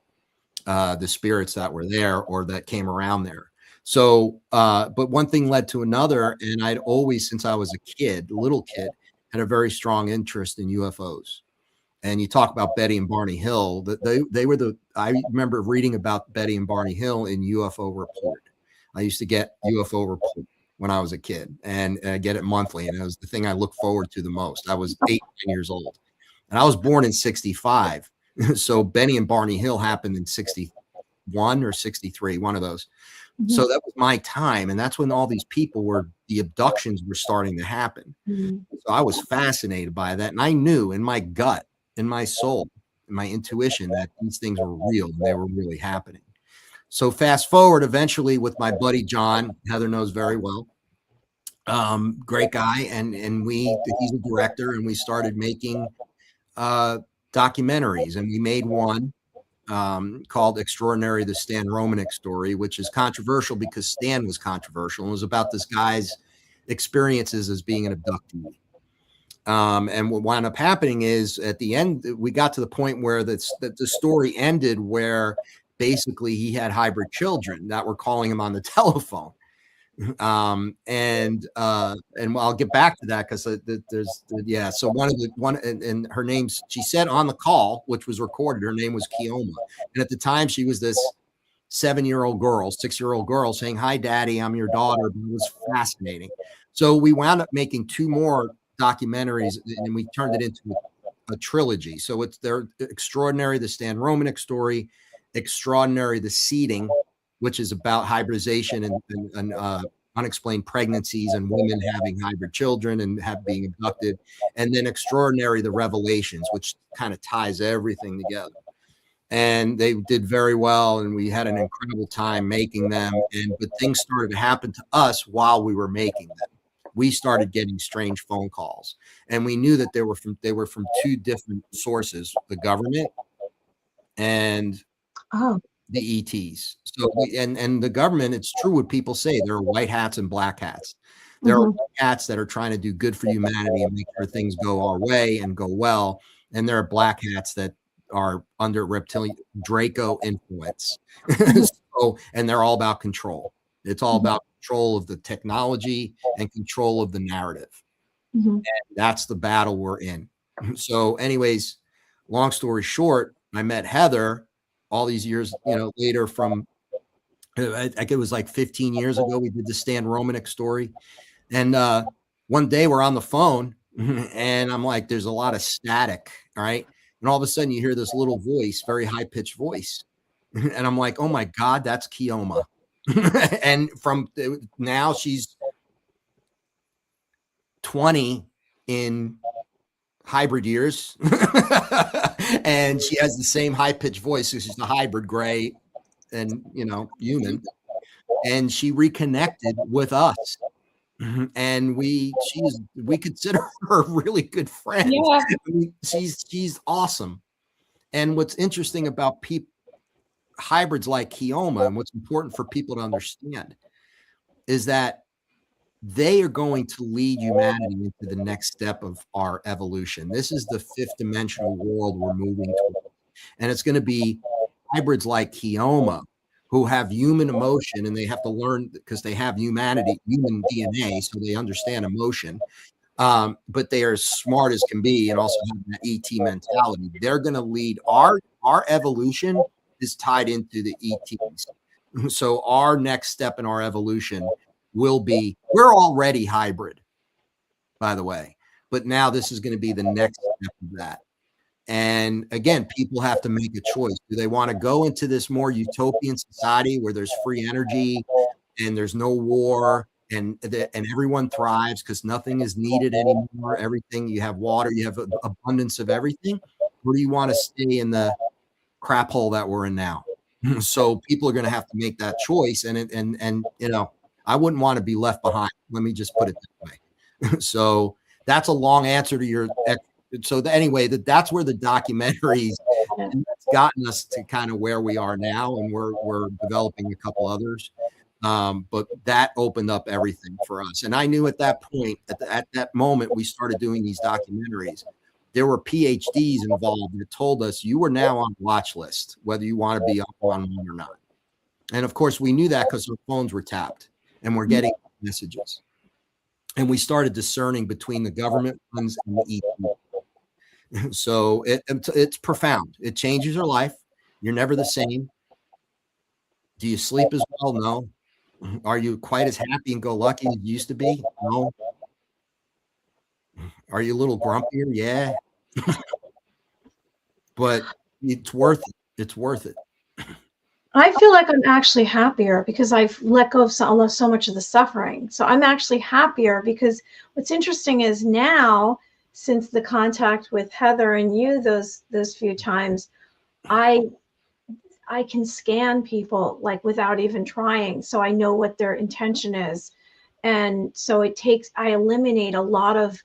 the spirits that were there or that came around there. So, but one thing led to another, and I'd always, since I was a little kid, had a very strong interest in UFOs. And you talk about Betty and Barney Hill, that they were I remember reading about Betty and Barney Hill in UFO Report. I used to get UFO Report when I was a kid, and I get it monthly, and it was the thing I look forward to the most. I was 8 years old, and I was born in 65. So Betty and Barney Hill happened in 61 or 63, one of those. So that was my time. And that's when all these the abductions were starting to happen. So I was fascinated by that. And I knew in my gut, in my soul, in my intuition, that these things were real and they were really happening. So fast forward, eventually, with my buddy John, Heather knows very well, great guy. And he's a director, and we started making documentaries, and we made one called Extraordinary, the Stan Romanek Story, which is controversial because Stan was controversial, and it was about this guy's experiences as being an abductee. And what wound up happening is, at the end, we got to the point where the story ended, where basically he had hybrid children that were calling him on the telephone. And I'll get back to that, because so and her name's, she said on the call, which was recorded, her name was Kioma, and at the time she was this 6-year-old girl saying, "Hi daddy, I'm your daughter." It was fascinating. So we wound up making 2 more documentaries, and we turned it into a trilogy. So they're Extraordinary, the Stan Romanek Story, Extraordinary, the Seeding, which is about hybridization and unexplained pregnancies and women having hybrid children and being abducted. And then extraordinary, the revelations, which kind of ties everything together. And they did very well, and we had an incredible time making them. But things started to happen to us while we were making them. We started getting strange phone calls, and we knew that they were from two different sources: the government and the ETs. So, and the government, it's true what people say. There are white hats and black hats. There are white hats that are trying to do good for humanity and make sure things go our way and go well, and there are black hats that are under reptilian Draco influence. So, and they're all about control. It's all about control of the technology and control of the narrative. And that's the battle we're in. So anyways, long story short, I met Heather all these years, later from, I think it was like 15 years ago, we did the Stan Romanek story. And one day we're on the phone and I'm like, there's a lot of static. All right. And all of a sudden you hear this little voice, very high pitched voice. And I'm like, oh my God, that's Keoma. And from now she's 20 in hybrid years. And she has the same high pitched voice. So she's a hybrid gray and, human. And she reconnected with us. And we consider her a really good friend. Yeah. I mean, she's awesome. And what's interesting about hybrids like Keoma, and what's important for people to understand, is that they are going to lead humanity into the next step of our evolution. This is the fifth dimensional world we're moving towards. And it's going to be hybrids like Keoma, who have human emotion, and they have to learn because they have human DNA, so they understand emotion. But they are as smart as can be, and also have that ET mentality. They're going to lead our evolution is tied into the ETs. So our next step in our evolution will be, we're already hybrid, by the way, but now this is going to be the next step of that. And again, people have to make a choice. Do they want to go into this more utopian society where there's free energy and there's no war and everyone thrives because nothing is needed anymore? Everything, you have water, you have an abundance of everything. Or do you want to stay in the crap hole that we're in now? So people are going to have to make that choice. And I wouldn't want to be left behind. Let me just put it that way. So that's a long answer to your. So anyway, that's where the documentaries has gotten us to kind of where we are now, and we're developing a couple others. But that opened up everything for us. And I knew at that point, at that moment, we started doing these documentaries. There were PhDs involved that told us you were now on the watch list, whether you want to be on one or not. And of course, we knew that because our phones were tapped and we're getting messages. And we started discerning between the government ones and the ET. So it's profound. It changes your life. You're never the same. Do you sleep as well? No. Are you quite as happy and go lucky as you used to be? No. Are you a little grumpier? Yeah. But it's worth it. It's worth it. I feel like I'm actually happier because I've let go of so much of the suffering. So I'm actually happier because what's interesting is now, since the contact with Heather and you those few times, I can scan people like without even trying. So I know what their intention is. And so I eliminate a lot of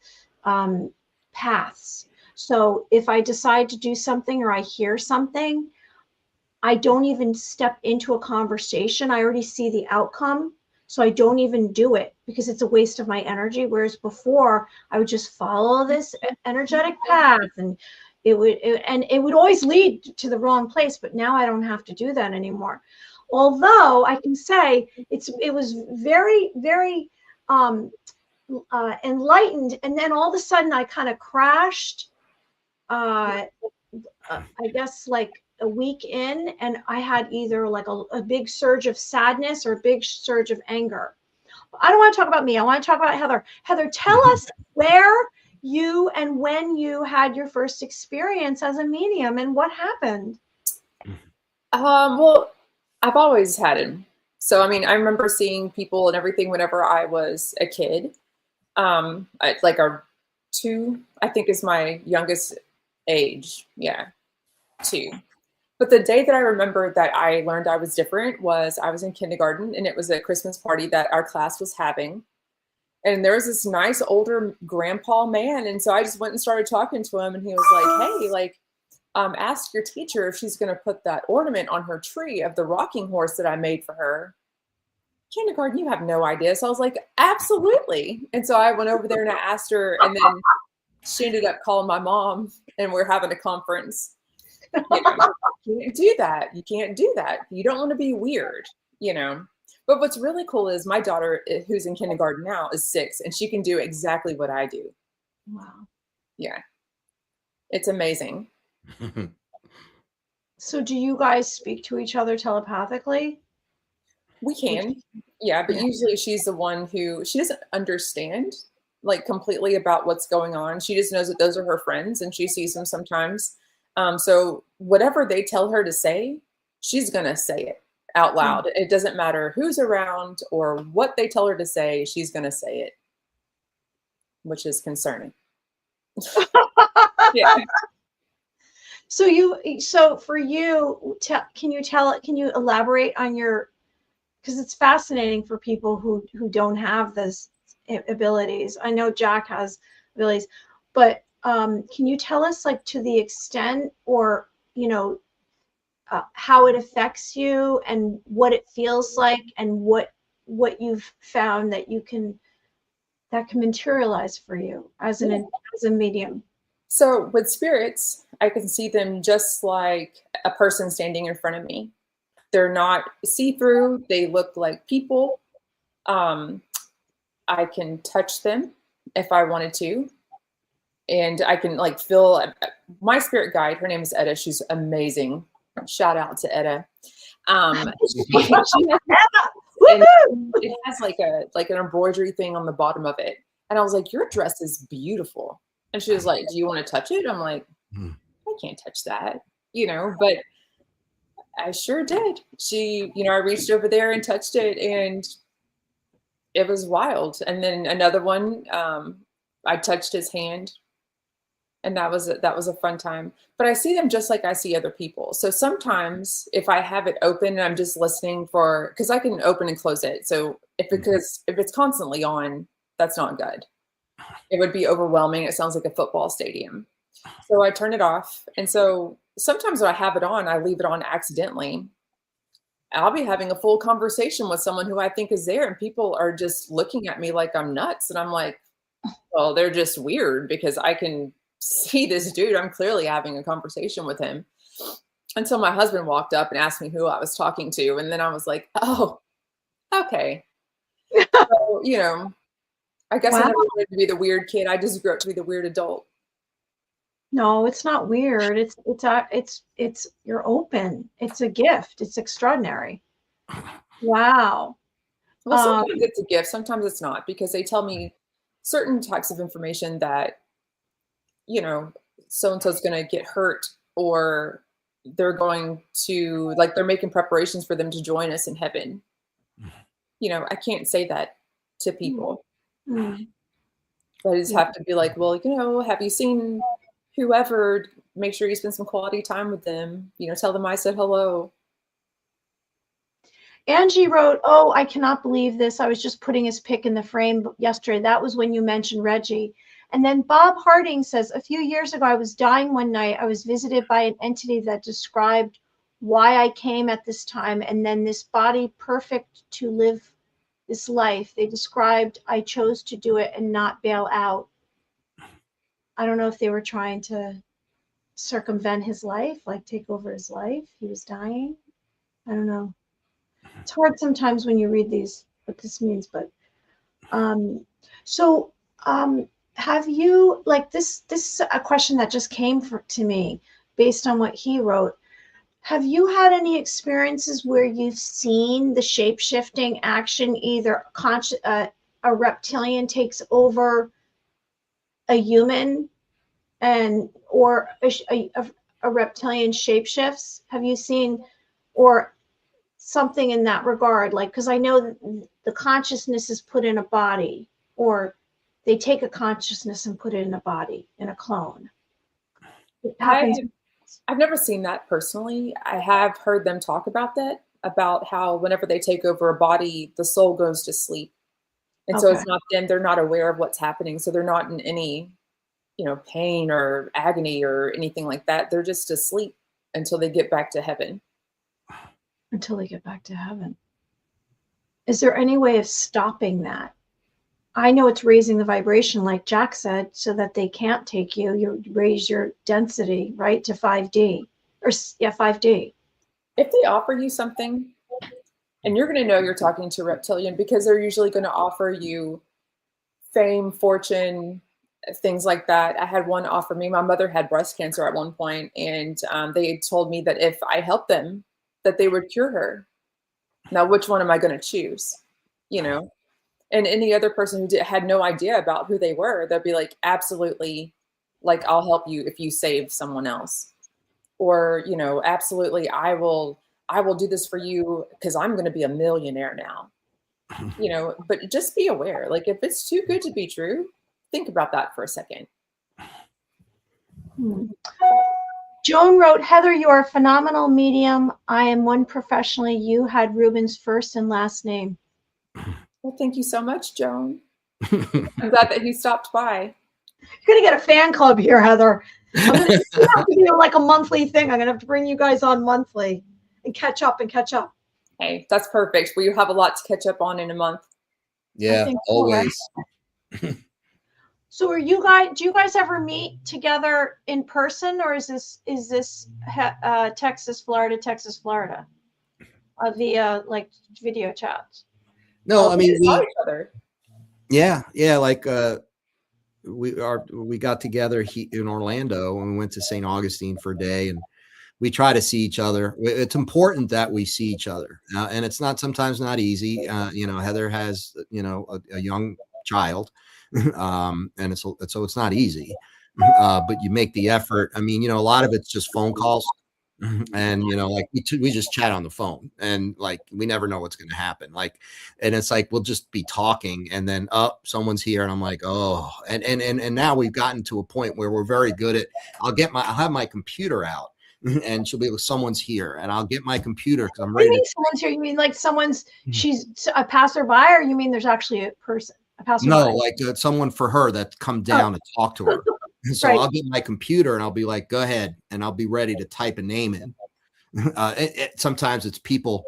paths. So if I decide to do something or I hear something, I don't even step into a conversation. I already see the outcome. So I don't even do it because it's a waste of my energy. Whereas before I would just follow this energetic path and it would always lead to the wrong place. But now I don't have to do that anymore. Although I can say it was very, very enlightened. And then all of a sudden I kind of crashed, I guess like a week in, and I had either like a big surge of sadness or a big surge of anger. I don't want to talk about me. I want to talk about Heather. Heather, tell us where you and when you had your first experience as a medium and what happened. Well, I've always had So, I mean, I remember seeing people and everything whenever I was a kid. Like a 2, I think is my youngest age. Yeah, 2. But the day that I remember that I learned I was different was I was in kindergarten, and it was a Christmas party that our class was having. And there was this nice older grandpa man. And so I just went and started talking to him, and he was like, hey, like, ask your teacher if she's going to put that ornament on her tree of the rocking horse that I made for her. Kindergarten, you have no idea. So I was like, absolutely. And so I went over there and I asked her, and then she ended up calling my mom, and we're having a conference. You know, you can't do that. You can't do that. You don't want to be weird, you know. But what's really cool is my daughter, who's in kindergarten now, is 6, and she can do exactly what I do. Wow. Yeah. It's amazing. So do you guys speak to each other telepathically? We can. Yeah, but usually she's the one who, she doesn't understand like completely about what's going on. She just knows that those are her friends and she sees them sometimes. So whatever they tell her to say, she's going to say it out loud. It doesn't matter who's around or what they tell her to say, she's going to say it, which is concerning. Yeah. So for you, can you elaborate on your, because it's fascinating for people who don't have those abilities. I know Jack has abilities, but can you tell us, like, to the extent, or how it affects you and what it feels like, and what you've found that can materialize for you as a medium? So with spirits, I can see them just like a person standing in front of me. They're not see-through. They look like people. I can touch them if I wanted to. And I can like feel my spirit guide. Her name is Etta. She's amazing. Shout out to Etta. It has like an embroidery thing on the bottom of it. And I was like, your dress is beautiful. And she was like, do you want to touch it? I'm like, I can't touch that, but I sure did. She, I reached over there and touched it, and it was wild. And then another one, I touched his hand, and that was a fun time. But I see them just like I see other people. So sometimes if I have it open and I'm just listening because I can open and close it. So if it's constantly on, that's not good. It would be overwhelming. It sounds like a football stadium. So I turn it off. And so sometimes when I have it on, I leave it on accidentally. I'll be having a full conversation with someone who I think is there, and people are just looking at me like I'm nuts. And I'm like, well, they're just weird because I can see this dude. I'm clearly having a conversation with him. Until my husband walked up and asked me who I was talking to. And then I was like, oh, okay. So, I guess I never wanted to be the weird kid. I just grew up to be the weird adult. No, it's not weird. It's you're open. It's a gift. It's extraordinary. Wow. Well, sometimes it's a gift. Sometimes it's not, because they tell me certain types of information that, so-and-so's going to get hurt, or they're going to, like, they're making preparations for them to join us in heaven. I can't say that to people. But I just have to be like, well, have you seen whoever? Make sure you spend some quality time with them. Tell them I said hello. Angie wrote, oh, I cannot believe this. I was just putting his pic in the frame yesterday. That was when you mentioned Reggie. And then Bob Harding says, a few years ago, I was dying one night. I was visited by an entity that described why I came at this time, and then this body perfect to live this life. They described I chose to do it and not bail out. I don't know if they were trying to circumvent his life, like take over his life. He was dying. I don't know. It's hard sometimes when you read these, what this means, but have you, like, this is a question that just came to me based on what he wrote. Have you had any experiences where you've seen the shape-shifting action, either a reptilian takes over a human, or a reptilian shapeshifts? Have you seen, or something in that regard? Like, because I know the consciousness is put in a body, or they take a consciousness and put it in a body, in a clone. It happens. I've never seen that personally. I have heard them talk about that, about how whenever they take over a body, the soul goes to sleep. And so it's not them, they're not aware of what's happening. So they're not in any, pain or agony or anything like that. They're just asleep until they get back to heaven. Until they get back to heaven. Is there any way of stopping that? I know it's raising the vibration, like Jack said, so that they can't take you. You raise your density, right, to 5D. 5D. If they offer you something, and you're going to know you're talking to a reptilian, because they're usually going to offer you fame, fortune, things like that. I had one offer me. My mother had breast cancer at one point, and they told me that if I helped them, that they would cure her. Now, which one am I going to choose? And any other person who had no idea about who they were, they'll be like, absolutely, like, I'll help you if you save someone else. Or, absolutely, I will do this for you because I'm going to be a millionaire now. But just be aware, like, if it's too good to be true, think about that for a second. Joan wrote, Heather, you are a phenomenal medium. I am one professionally. You had Ruben's first and last name. Well, thank you so much, Joan. I'm glad that he stopped by. You're going to get a fan club here, Heather. I'm going to have to do like a monthly thing. I'm going to have to bring you guys on monthly and catch up. Hey, that's perfect. Well, you have a lot to catch up on in a month. Yeah, always. Right? So do you guys ever meet together in person, or is this Texas, Florida via like video chats? No, I mean, saw each other. Yeah. Like we got together in Orlando and we went to St. Augustine for a day, and we try to see each other. It's important that we see each other, and it's sometimes not easy. Heather has a young child, and so it's not easy. But you make the effort. I mean, a lot of it's just phone calls. And like we just chat on the phone, and like we never know what's going to happen, like, and it's like we'll just be talking, and then someone's here, and I'm like, oh, and now we've gotten to a point where we're very good at I'll have my computer out, and she'll be like, someone's here, and I'll get my computer because I'm ready. You mean someone's here? You mean like she's a passerby, or you mean there's actually a person, a passerby? No, like someone for her that come down and talk to her. So right. I'll get my computer and I'll be like, go ahead. And I'll be ready to type a name in. Sometimes it's people,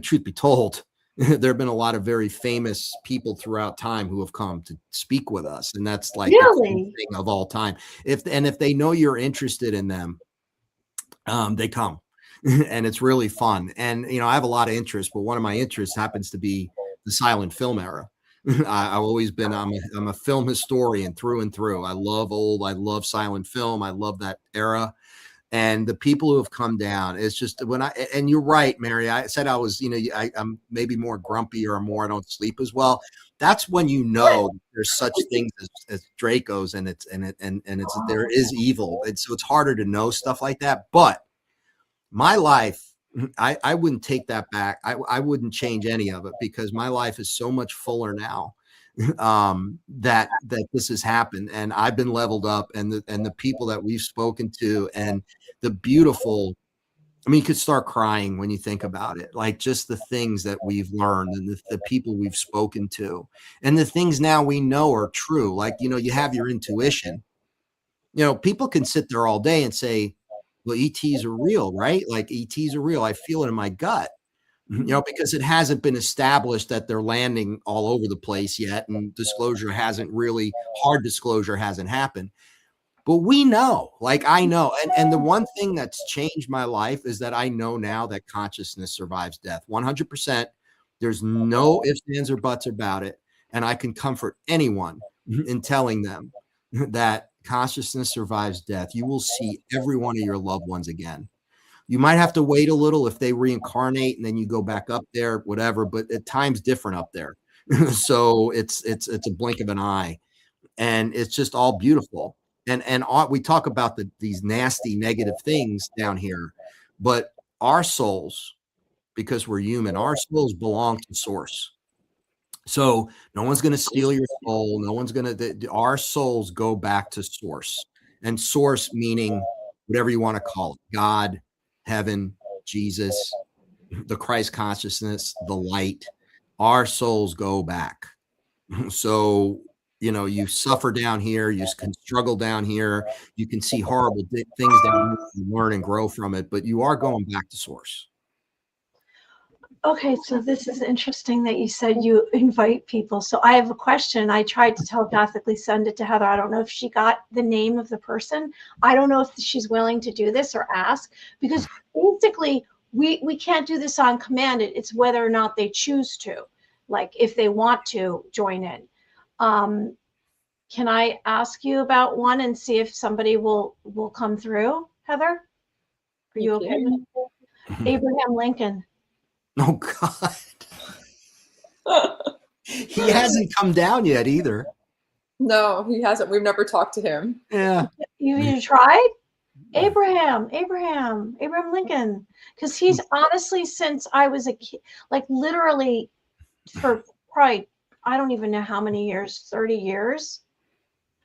truth be told, there have been a lot of very famous people throughout time who have come to speak with us. And that's like really? the thing of all time. If they know you're interested in them, they come. And it's really fun. And, I have a lot of interest, but one of my interests happens to be the silent film era. I've always been, I'm a film historian through and through. I love silent film. I love that era. And the people who have come down, it's just and you're right, Mary, I said I was, I'm maybe more grumpy or I don't sleep as well. That's when there's such things as Dracos there is evil. So it's harder to know stuff like that. But my life, I wouldn't take that back. I wouldn't change any of it because my life is so much fuller now that this has happened, and I've been leveled up, and the people that we've spoken to, and the beautiful. I mean, you could start crying when you think about it, like just the things that we've learned and the people we've spoken to, and the things now we know are true. Like you have your intuition. People can sit there all day and say, well, ETs are real, right? Like ETs are real. I feel it in my gut, because it hasn't been established that they're landing all over the place yet. And hard disclosure hasn't happened, but we know, like I know. And the one thing that's changed my life is that I know now that consciousness survives death 100%. There's no ifs, ands, or buts about it. And I can comfort anyone in telling them that consciousness survives death. You will see every one of your loved ones again. You might have to wait a little if they reincarnate and then you go back up there, whatever, but at times different up there. So it's a blink of an eye, and it's just all beautiful. And we talk about these nasty negative things down here, but our souls because we're human. Our souls belong to source. So no one's going to steal your soul. No one's going to, our souls go back to source, and source meaning whatever you want to call it, God, heaven, Jesus, the Christ consciousness, the light. Our souls go back. So, you know, you suffer down here, you can struggle down here, you can see horrible things down here, you learn and grow from it, but you are going back to source. Okay, so this is interesting that you said you invite people. So I have a question. I tried to telepathically send it to Heather. I don't know if she got the name of the person. I don't know if she's willing to do this or ask, because basically we can't do this on command. It's whether or not they choose to, like if they want to join in. Can I ask you about one and see if somebody will come through, Heather? Are you okay? Abraham Lincoln. Oh God. He hasn't come down yet either. No, he hasn't. We've never talked to him. Yeah. You tried? Abraham Lincoln. Because he's honestly, since I was a kid, like literally for probably, I don't even know how many years, 30 years.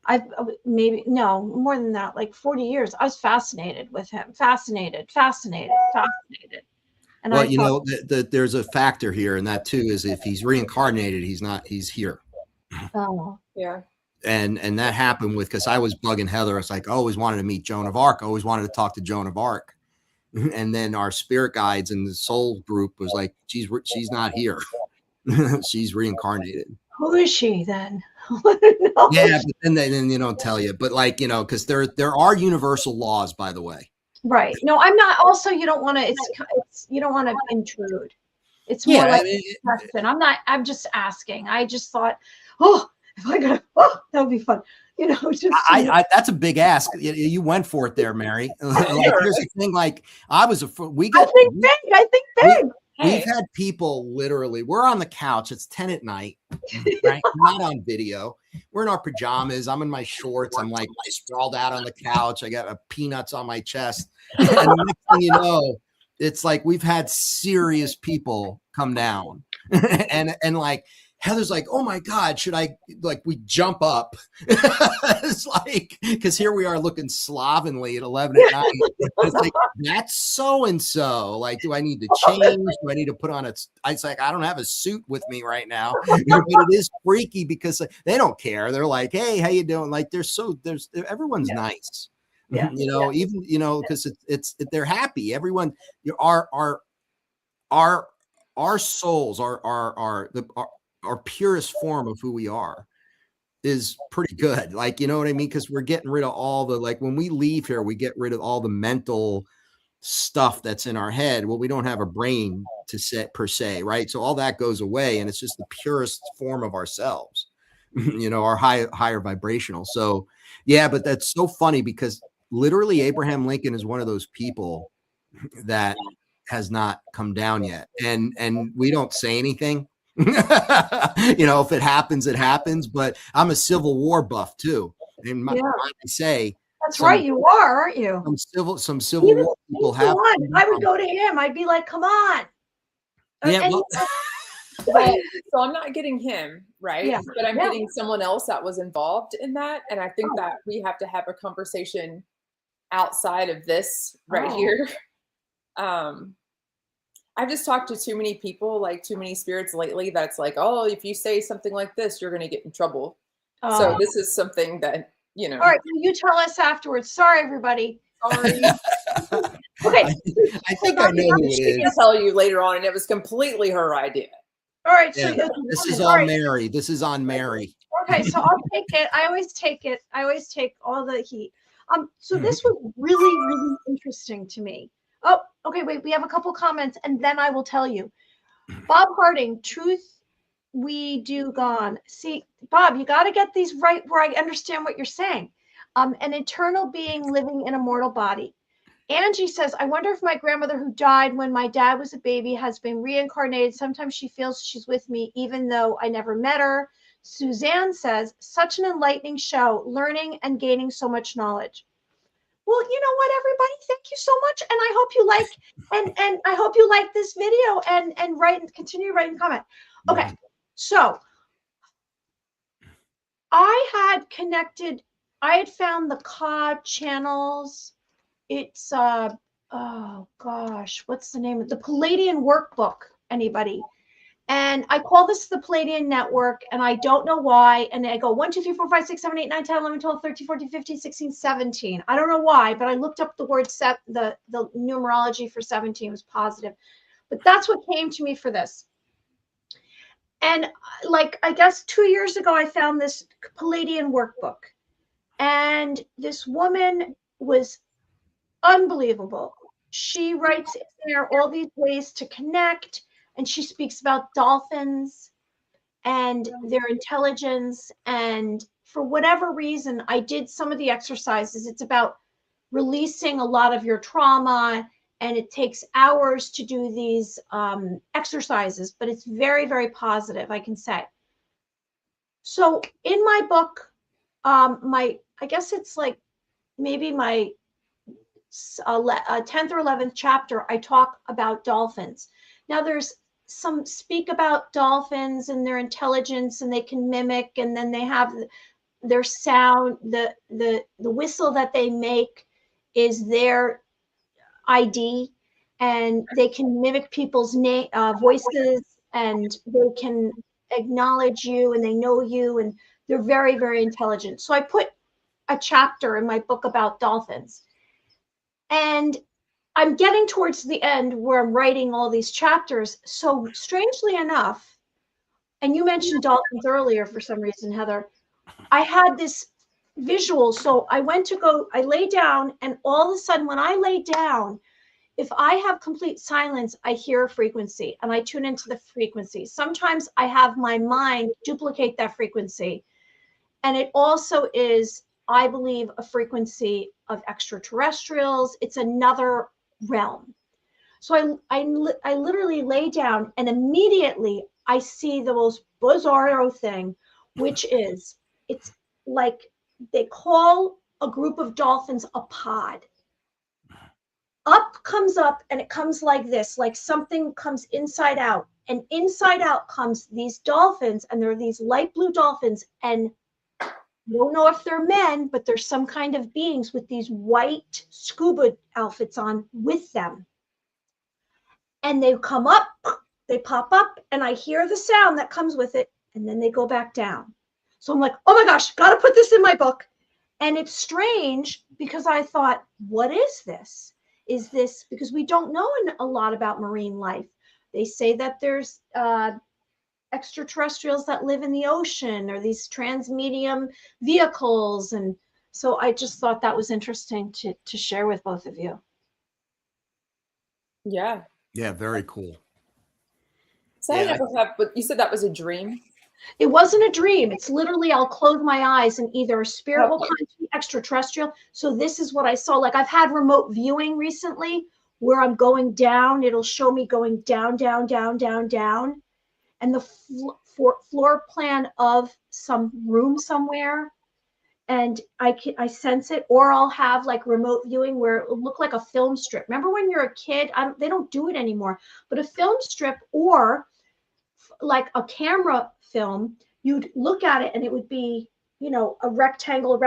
I've maybe, no, more than that, like 40 years. I was fascinated with him. Fascinated. And well, you know, there's a factor here, and that too is if he's reincarnated, he's here. Oh, yeah. And that happened with, because I was bugging Heather. It's like, I always wanted to meet Joan of Arc. I always wanted to talk to Joan of Arc. And then our spirit guides and the soul group was like, she's not here. She's reincarnated. who is she then? Yeah, but then they don't tell you. But like, you know, because there are universal laws, by the way. Right. No, I'm not. Also, you don't want to. It's you don't want to intrude. It's more like a question. I'm just asking. I just thought, oh, if I got, that would be fun. You know, just that's a big ask. You went for it there, Mary. Like, here's the thing. Like I think big. We've had people literally, we're on the couch. It's 10 at night, right? Not on video. We're in our pajamas. I'm in my shorts. I'm like sprawled out on the couch. I got peanuts on my chest. And the next thing you know, it's like we've had serious people come down. and like Heather's like, oh my God, should I, like, we jump up. It's like, because here we are looking slovenly at 11 at night. It's like, that's so-and-so. Like, do I need to change? Do I need to put on it's like, I don't have a suit with me right now. But it is freaky because they don't care. They're like, hey, how you doing? Like, everyone's nice. Yeah. You know, even, you know, because they're happy. Everyone, our souls, our purest form of who we are is pretty good. Like, you know what I mean? Because we're getting rid of all the, like, when we leave here, we get rid of all the mental stuff that's in our head. Well, we don't have a brain to set per se, right? So all that goes away, and it's just the purest form of ourselves, you know, our higher vibrational. So yeah, but that's so funny because literally Abraham Lincoln is one of those people that has not come down yet. And we don't say anything. You know, if it happens, it happens. But I'm a Civil War buff too. And I say that's right, you are, aren't you? Some Civil War people have. I would go to him. I'd be like, come on. Yeah. Well, so I'm not getting him, right? Yeah. But I'm getting someone else that was involved in that. And I think that we have to have a conversation outside of this right here. I've just talked to too many people, like too many spirits lately, that's like, oh, if you say something like this, you're going to get in trouble. So this is something that, you know. All right, you tell us afterwards. Sorry, everybody. Sorry. Okay. I think I know who it is. She can tell you later on, and it was completely her idea. All right. Yeah. So this is on Mary. This is on Mary. Okay, so I'll take it. I always take it. I always take all the heat. So this was really, really interesting to me. Oh, okay, wait, we have a couple comments and then I will tell you. Bob Harding, truth we do gone. See, Bob, you got to get these right where I understand what you're saying. An eternal being living in a mortal body. Angie says, I wonder if my grandmother who died when my dad was a baby has been reincarnated. Sometimes she feels she's with me even though I never met her. Suzanne says, such an enlightening show, learning and gaining so much knowledge. Well, you know what, everybody, thank you so much. And I hope you like, and I hope you like this video and continue writing comment. Okay. So I had found the COD channels. It's, oh gosh, what's the name of the Pleiadian workbook? Anybody? And I call this the Pleiadian network, and I don't know why. And I go 1, 2, 3, 4, 5, 6, 7, 8, 9, 10, 11, 12, 13, 14, 15, 16, 17. I don't know why, but I looked up the word the numerology for 17 was positive. But that's what came to me for this. And like, I guess 2 years ago, I found this Pleiadian workbook. And this woman was unbelievable. She writes in there all these ways to connect, and she speaks about dolphins and their intelligence. And for whatever reason, I did some of the exercises. It's about releasing a lot of your trauma, and it takes hours to do these exercises, but it's very, very positive, I can say. So in my book, I guess it's like maybe my 10th or 11th chapter, I talk about dolphins. Now there's some speak about dolphins and their intelligence, and they can mimic, and then they have their sound, the whistle that they make is their ID, and they can mimic people's voices, and they can acknowledge you, and they know you, and they're very, very intelligent. So I put a chapter in my book about dolphins. And I'm getting towards the end where I'm writing all these chapters. So strangely enough, and you mentioned dolphins earlier for some reason, Heather, I had this visual. So I lay down, and all of a sudden when I lay down, if I have complete silence, I hear a frequency and I tune into the frequency. Sometimes I have my mind duplicate that frequency. And it also is, I believe, a frequency of extraterrestrials. It's another realm. So I literally lay down, and immediately I see the most bizarro thing, which is, it's like they call a group of dolphins a pod. Comes up, and it comes like this, like something comes inside out, and inside out comes these dolphins, and they're these light blue dolphins, and you don't know if they're men, but there's some kind of beings with these white scuba outfits on with them. And they come up, they pop up, and I hear the sound that comes with it, and then they go back down. So I'm like, oh my gosh, got to put this in my book. And it's strange because I thought, what is this? Is this, because we don't know a lot about marine life. They say that there's extraterrestrials that live in the ocean, or these transmedium vehicles. And so I just thought that was interesting to share with both of you. Yeah. Yeah, very cool. So I never have, but you said that was a dream? It wasn't a dream. It's literally, I'll close my eyes and either a spirit will come to me, extraterrestrial. So this is what I saw. Like, I've had remote viewing recently where I'm going down. It'll show me going down, down, down, down, down. And the floor plan of some room somewhere. And I sense it. Or I'll have like remote viewing where it will look like a film strip. Remember when you're a kid? They don't do it anymore. But a film strip, or like a camera film, you'd look at it and it would be, you know, a rectangle.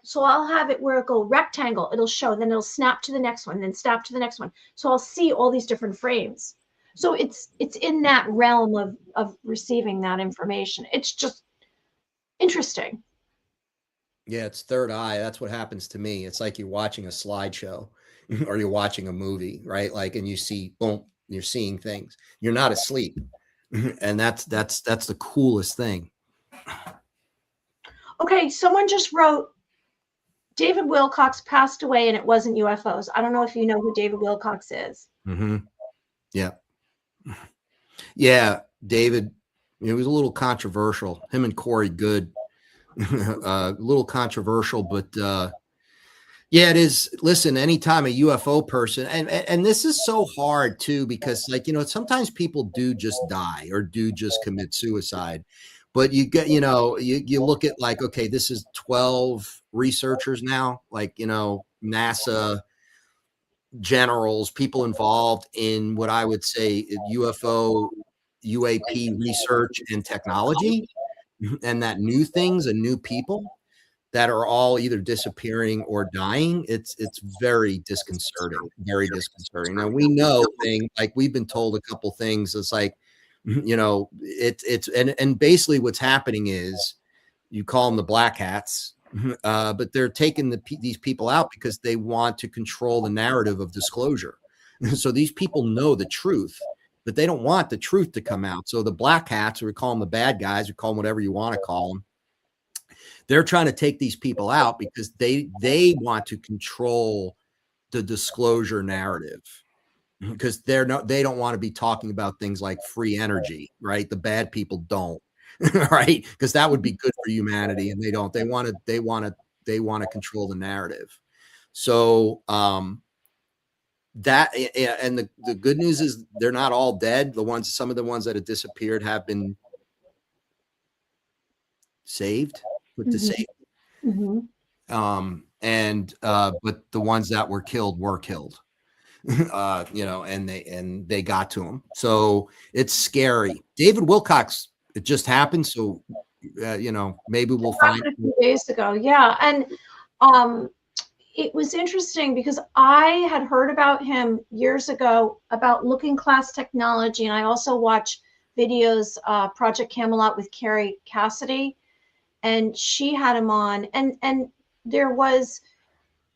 So I'll have it where it go rectangle, it'll show, then it'll snap to the next one, then snap to the next one. So I'll see all these different frames. So it's in that realm of receiving that information. It's just interesting. Yeah, it's third eye. That's what happens to me. It's like you're watching a slideshow or you're watching a movie, right? Like, and you see, boom, you're seeing things. You're not asleep. And that's the coolest thing. Okay, someone just wrote, David Wilcox passed away and it wasn't UFOs. I don't know if you know who David Wilcox is. Mm-hmm. Yeah. Yeah, David, it was a little controversial. Him and Corey Good, a little controversial, but yeah, it is. Listen, anytime a UFO person, and this is so hard too, because like, you know, sometimes people do just die or do just commit suicide, but you get, you know, you look at like, okay, this is 12 researchers now, like, you know, NASA generals, people involved in what I would say UFO, UAP research and technology, and that new things and new people that are all either disappearing or dying. It's very disconcerting, very disconcerting. Now we know things like we've been told a couple things. It's like, and basically what's happening is you call them the black hats, but they're taking these people out because they want to control the narrative of disclosure. So these people know the truth, but they don't want the truth to come out. So the black hats, or we call them the bad guys, or call them whatever you want to call them, they're trying to take these people out because they want to control the disclosure narrative, because they don't want to be talking about things like free energy, right? The bad people don't, right? Because that would be good for humanity, and they don't. They want to control the narrative. So that, and the good news is they're not all dead. Some of the ones that have disappeared have been saved, put to safety. But the ones that were killed, and they got to them. So it's scary. David Wilcox, it just happened. So, maybe we'll find a few days ago. Yeah. And it was interesting because I had heard about him years ago about looking class technology. And I also watch videos, Project Camelot with Carrie Cassidy, and she had him on, and there was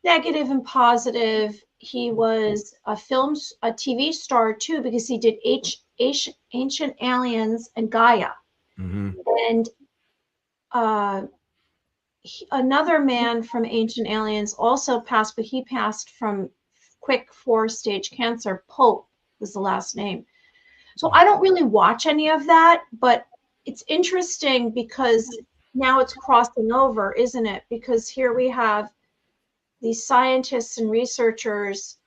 negative and positive. He was a TV star too, because he did Ancient Aliens and Gaia. And another man from Ancient Aliens also passed, but he passed from quick 4-stage cancer. Pope was the last name. So I don't really watch any of that, but it's interesting because now it's crossing over, isn't it? Because here we have these scientists and researchers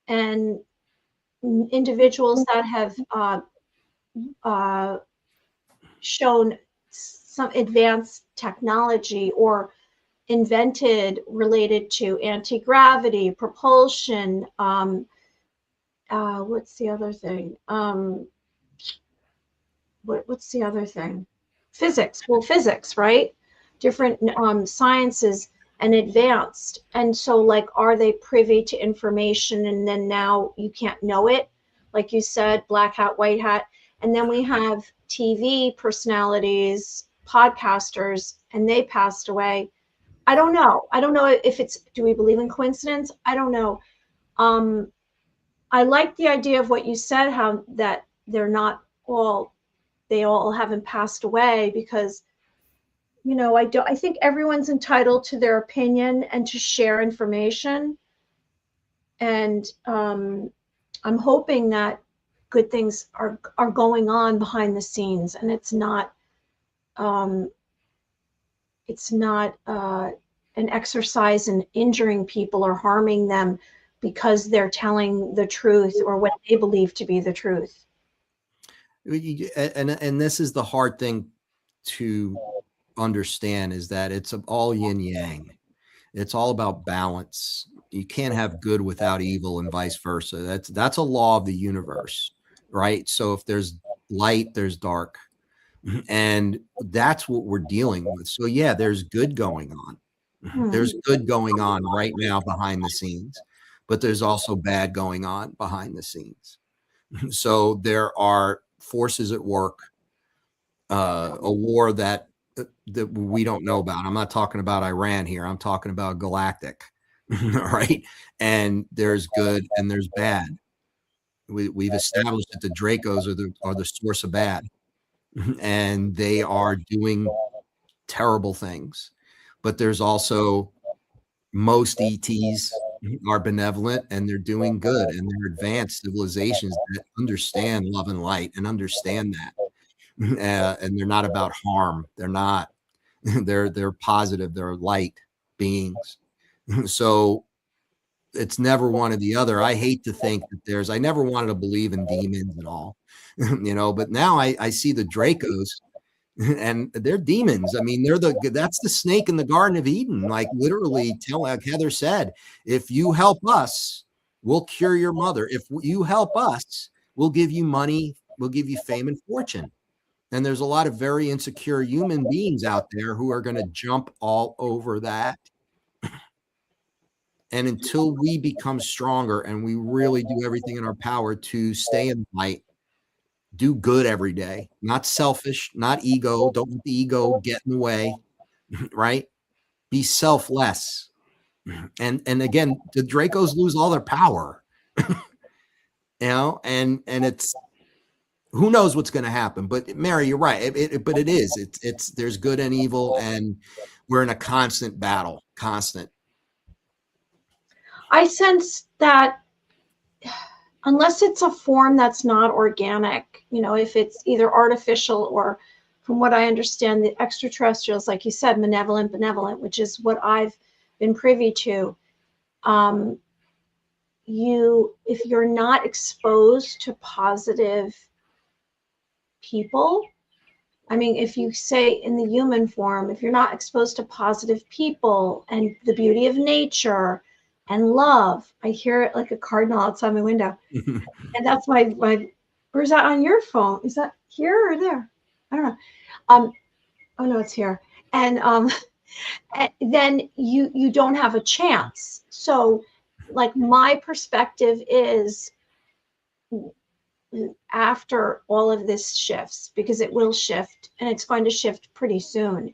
and individuals that have shown some advanced technology or invented related to anti-gravity, propulsion. What's the other thing? What's the other thing? Physics. Well, physics, right? Different sciences and advanced. And so, like, are they privy to information and then now you can't know it? Like you said, black hat, white hat. And then we have TV personalities, podcasters, and they passed away. I don't know. I don't know if do we believe in coincidence? I don't know. I like the idea of what you said, how that they all haven't passed away, because I think everyone's entitled to their opinion and to share information. And I'm hoping that good things are going on behind the scenes, and it's not an exercise in injuring people or harming them because they're telling the truth or what they believe to be the truth. And this is the hard thing to understand, is that it's all yin yang. It's all about balance. You can't have good without evil, and vice versa. That's a law of the universe, right? So if there's light, there's dark, and that's what we're dealing with. So yeah, there's good going on. There's good going on right now behind the scenes, but there's also bad going on behind the scenes. So there are forces at work, a war that we don't know about. I'm not talking about Iran here. I'm talking about galactic, right? And there's good and there's bad. We've established that the Dracos are the source of bad, and they are doing terrible things. But there's also, most ETs are benevolent and they're doing good, and they're advanced civilizations that understand love and light and understand that. And they're not about harm. They're not. They're positive. They're light beings. So it's never one or the other. I hate to think that I never wanted to believe in demons and all, but now I see the Dracos, and they're demons. I mean, that's the snake in the Garden of Eden. Like literally, like Heather said, if you help us, we'll cure your mother. If you help us, we'll give you money, we'll give you fame and fortune. And there's a lot of very insecure human beings out there who are going to jump all over that. And until we become stronger and we really do everything in our power to stay in light, do good every day, not selfish, not ego. Don't let the ego get in the way, right? Be selfless. And again, the Dracos lose all their power, and it's, who knows what's going to happen. But Mary, you're right. But it is, it's there's good and evil, and we're in a constant battle, constant. I sense that unless it's a form that's not organic, if it's either artificial or, from what I understand, the extraterrestrials, like you said, benevolent, which is what I've been privy to. If you're not exposed to positive people, I mean, if you say in the human form, if you're not exposed to positive people and the beauty of nature and love, I hear it like a cardinal outside my window. And that's my, or is that on your phone? Is that here or there? I don't know. Oh no, it's here. And then you don't have a chance. So like my perspective is, after all of this shifts, because it will shift, and it's going to shift pretty soon,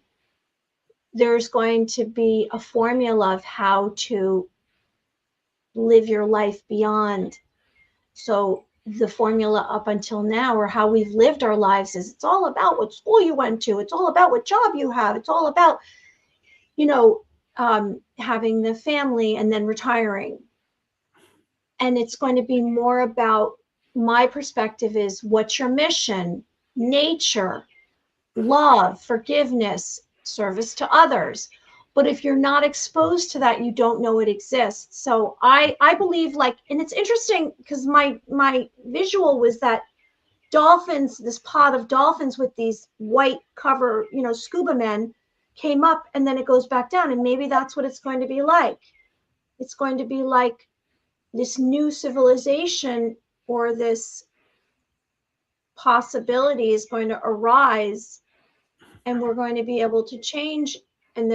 there's going to be a formula of how to live your life beyond. So the formula up until now, or how we've lived our lives, is it's all about what school you went to. It's all about what job you have. It's all about, having the family and then retiring. And it's going to be more about, my perspective is, what's your mission? Nature, love, forgiveness, service to others. But if you're not exposed to that, you don't know it exists. So I believe, like, and it's interesting because my visual was that dolphins, this pod of dolphins with these white cover, scuba men, came up and then it goes back down. And maybe that's what it's going to be like. It's going to be like this new civilization, or this possibility is going to arise, and we're going to be able to change, and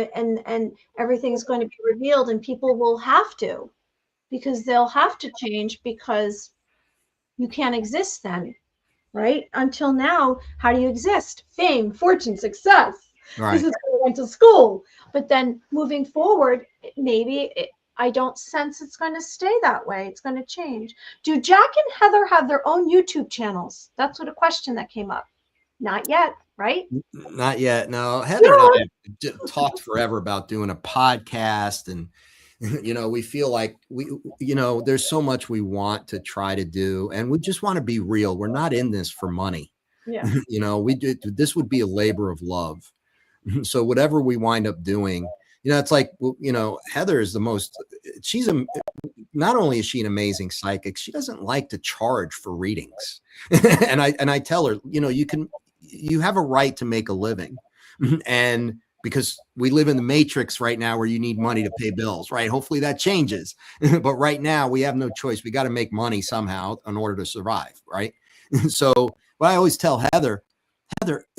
everything's going to be revealed, and people will have to, because they'll have to change, because you can't exist then, right? Until now, how do you exist? Fame, fortune, success. Right. This is where I went to school. But then moving forward, I don't sense it's going to stay that way. It's going to change. Do Jack and Heather have their own YouTube channels? That's what a question that came up. Not yet, right? Not yet. No, Heather and I talked forever about doing a podcast, and we feel like there's so much we want to try to do, and we just want to be real. We're not in this for money. Yeah. This would be a labor of love. So whatever we wind up doing, it's like, Heather is not only is she an amazing psychic, she doesn't like to charge for readings. and I tell her, you have a right to make a living. And because we live in the matrix right now where you need money to pay bills, right? Hopefully that changes. But right now we have no choice. We got to make money somehow in order to survive, right? So what I always tell Heather,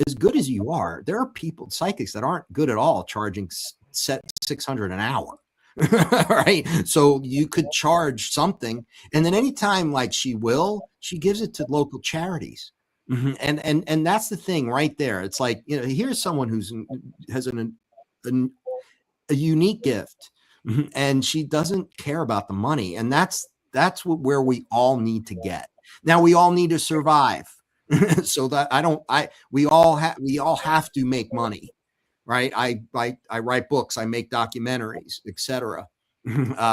as good as you are, there are people, psychics, that aren't good at all, charging $600 an hour. Right? So you could charge something, and then anytime, like she gives it to local charities. And that's the thing right there. It's like, here's someone has a unique gift, and she doesn't care about the money. And that's where we all need to get. Now we all need to survive. So that we all have to make money, right? I write books, I make documentaries, etc.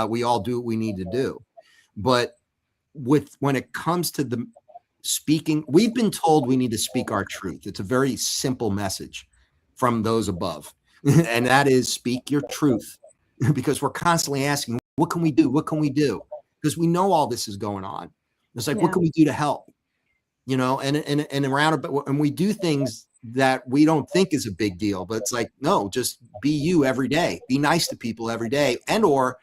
We all do what we need to do. But when it comes to the speaking, we've been told we need to speak our truth. It's a very simple message from those above. And that is, speak your truth, because we're constantly asking, what can we do? What can we do? Because we know all this is going on. It's like, what can we do to help? And around about, and we do things that we don't think is a big deal, but it's like, no, just be you every day, be nice to people every day. And, or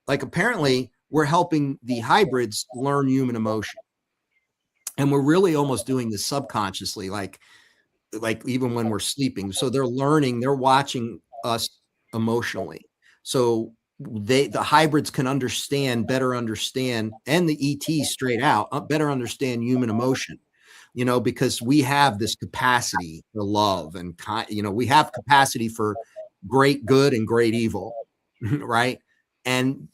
like, apparently we're helping the hybrids learn human emotion. And we're really almost doing this subconsciously, like even when we're sleeping. So they're learning, they're watching us emotionally. So the hybrids can better understand, and the ETs straight out, better understand human emotion, because we have this capacity for love and, we have capacity for great good and great evil, right? And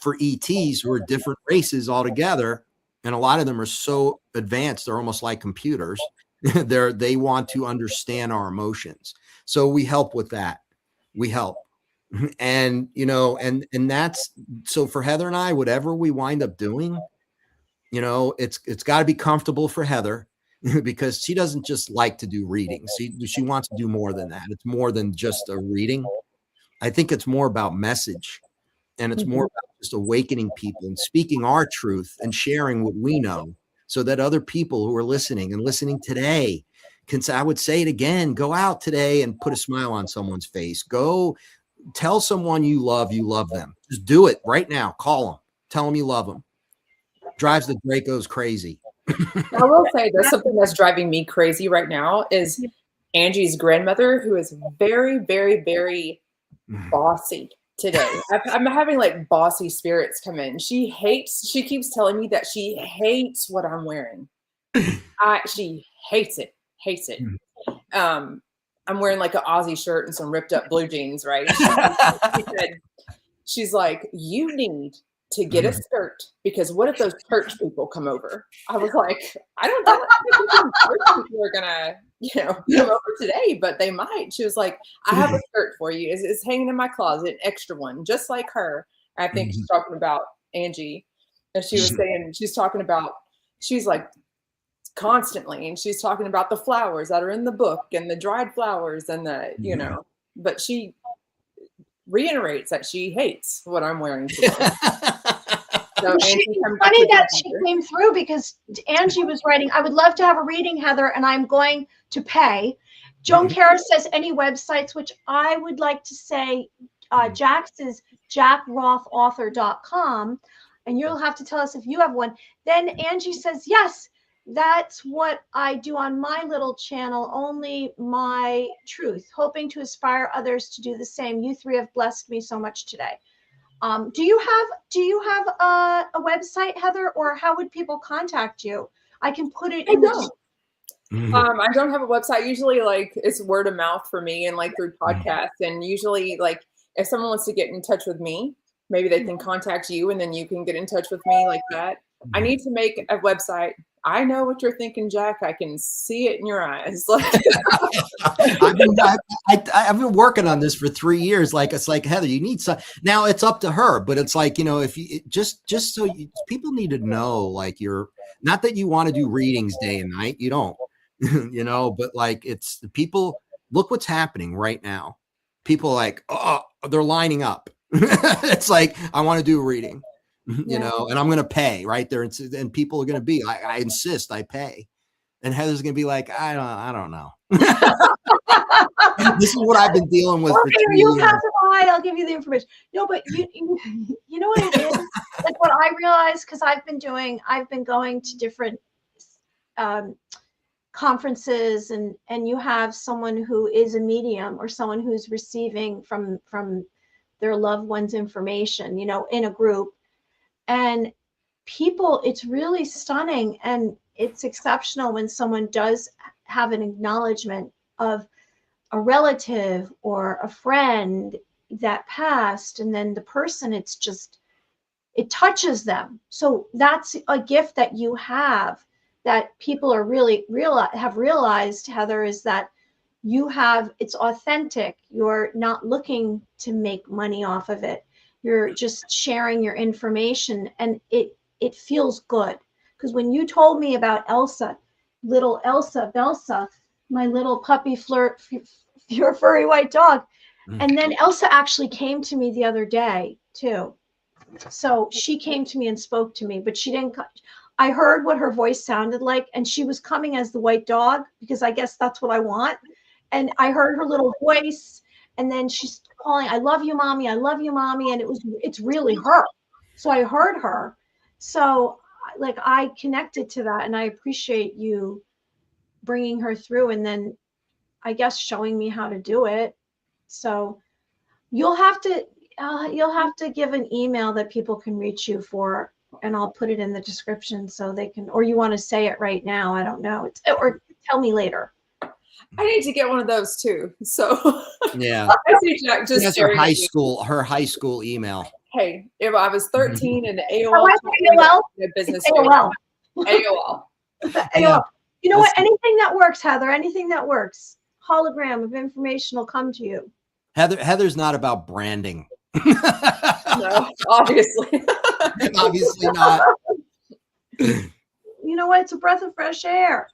for ETs, who are different races altogether, and a lot of them are so advanced, they're almost like computers. They want to understand our emotions. So we help with that. We help. And, and that's, so for Heather and I, whatever we wind up doing, it's got to be comfortable for Heather, because she doesn't just like to do readings. She wants to do more than that. It's more than just a reading. I think it's more about message, and it's more about just awakening people and speaking our truth and sharing what we know, so that other people who are listening today can say, I would say it again, go out today and put a smile on someone's face. Go tell someone you love them. Just do it right now. Call them. Tell them you love them. Drives the Dracos crazy. I will say there's something that's driving me crazy right now is Angie's grandmother, who is very, very, very bossy today. I'm having like bossy spirits come in. She keeps telling me that she hates what I'm wearing. She hates it. I'm wearing like an Aussie shirt and some ripped up blue jeans, right? She's like, you need to get a skirt, because what if those church people come over? I was like, I don't know if church people are gonna, come over today, but they might. She was like, I have a skirt for you. It's hanging in my closet, extra one, just like her. I think she's talking about Angie. And she was saying, she's like, constantly, and she's talking about the flowers that are in the book and the dried flowers and the, but she reiterates that she hates what I'm wearing today. So it's funny that she came through, because Angie was writing, I would love to have a reading, Heather, and I'm going to pay. Joan Kara says any websites, which I would like to say, Jack's is jackrothauthor.com, and you'll have to tell us if you have one. Then Angie says, yes, that's what I do on my little channel, Only My Truth, hoping to inspire others to do the same. You three have blessed me so much today. Do you have a website, Heather, or how would people contact you? I can put it in the. I don't have a website. Usually, like, it's word of mouth for me, and like through podcasts. And usually, like, if someone wants to get in touch with me, maybe they can contact you, and then you can get in touch with me like that. I need to make a website. I know what you're thinking, Jack. I can see it in your eyes. I've been working on this for 3 years. Like, it's like, Heather, you need some. Now it's up to her, but it's like, if you just so people need to know, like, you're not that you want to do readings day and night. You don't, but like, it's the people. Look what's happening right now. People like, oh, they're lining up. It's like, I want to do a reading. And I'm going to pay right there. And people are going to be, I insist I pay. And Heather's going to be like, I don't know. This is what I've been dealing with. Okay, you pass it by. I'll give you the information. No, but you know what it is? Like, what I realized, because I've been going to different conferences, and you have someone who is a medium or someone who's receiving from their loved one's information, in a group. And people, it's really stunning, and it's exceptional when someone does have an acknowledgement of a relative or a friend that passed, and then the person, it touches them. So that's a gift that you have, that people are really have realized, Heather, is that it's authentic. You're not looking to make money off of it. You're just sharing your information, and it feels good. Because when you told me about Elsa, little Elsa, Belsa, my little puppy your furry white dog, and then Elsa actually came to me the other day too. So she came to me and spoke to me, but she didn't. I heard what her voice sounded like, and she was coming as the white dog because I guess that's what I want. And I heard her little voice, and then she's calling, "I love you, mommy. I love you, mommy." And it's really her. So I heard her. So like I connected to that, and I appreciate you bringing her through, and then I guess showing me how to do it. So you'll have to give an email that people can reach you for, and I'll put it in the description so they can, or you want to say it right now. I don't know. Or tell me later. I need to get one of those too. So Yeah. I see Jack just That's her high school email. Hey, if I was 13 and the Oh, AOL business AOL. AOL. AOL. You know what? Anything that works, Heather. Anything that works. Hologram of information will come to you. Heather's not about branding. No, obviously. Obviously not. You know what? It's a breath of fresh air.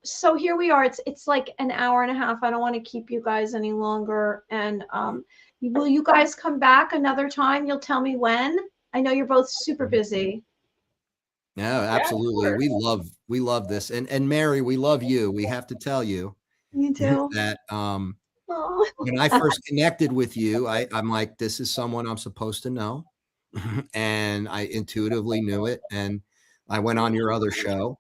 So here we are. It's like an hour and a half. I don't want to keep you guys any longer. And will you guys come back another time? You'll tell me when. I know you're both super busy. No, absolutely. Yeah, we love this. And Mary, we love you. We have to tell you too. that when I first connected with you, I'm like, this is someone I'm supposed to know. And I intuitively knew it. And I went on your other show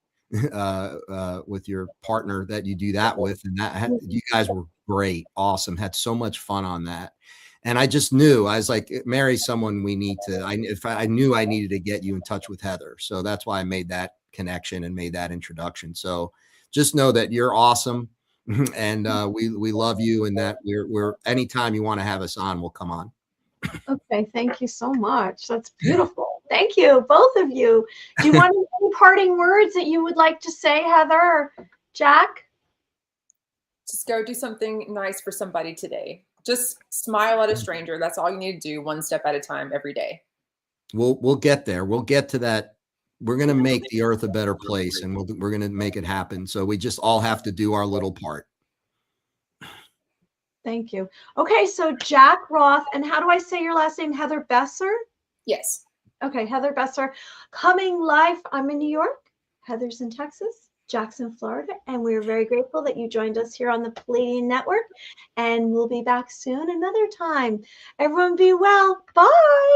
with your partner that you do that with. And you guys were great. Awesome. Had so much fun on that. And I just knew, I was like, Mary's someone we need to, I knew I needed to get you in touch with Heather. So that's why I made that connection and made that introduction. So just know that you're awesome. And we love you, and that we're anytime you want to have us on, we'll come on. Okay, thank you so much. That's beautiful. Thank you, both of you. Do you want any parting words that you would like to say, Heather or Jack? Just go do something nice for somebody today. Just smile at a stranger. That's all you need to do, one step at a time, every day. We'll get there. We'll get to that. We're going to make the earth a better place, and we're going to make it happen. So we just all have to do our little part. Thank you. Okay, so Jack Roth, and how do I say your last name? Heather Besser? Yes. Okay, Heather Besser, coming live. I'm in New York. Heather's in Texas. Jack's in Florida, and we're very grateful that you joined us here on the Pleiadian Network, and we'll be back soon another time. Everyone be well. Bye.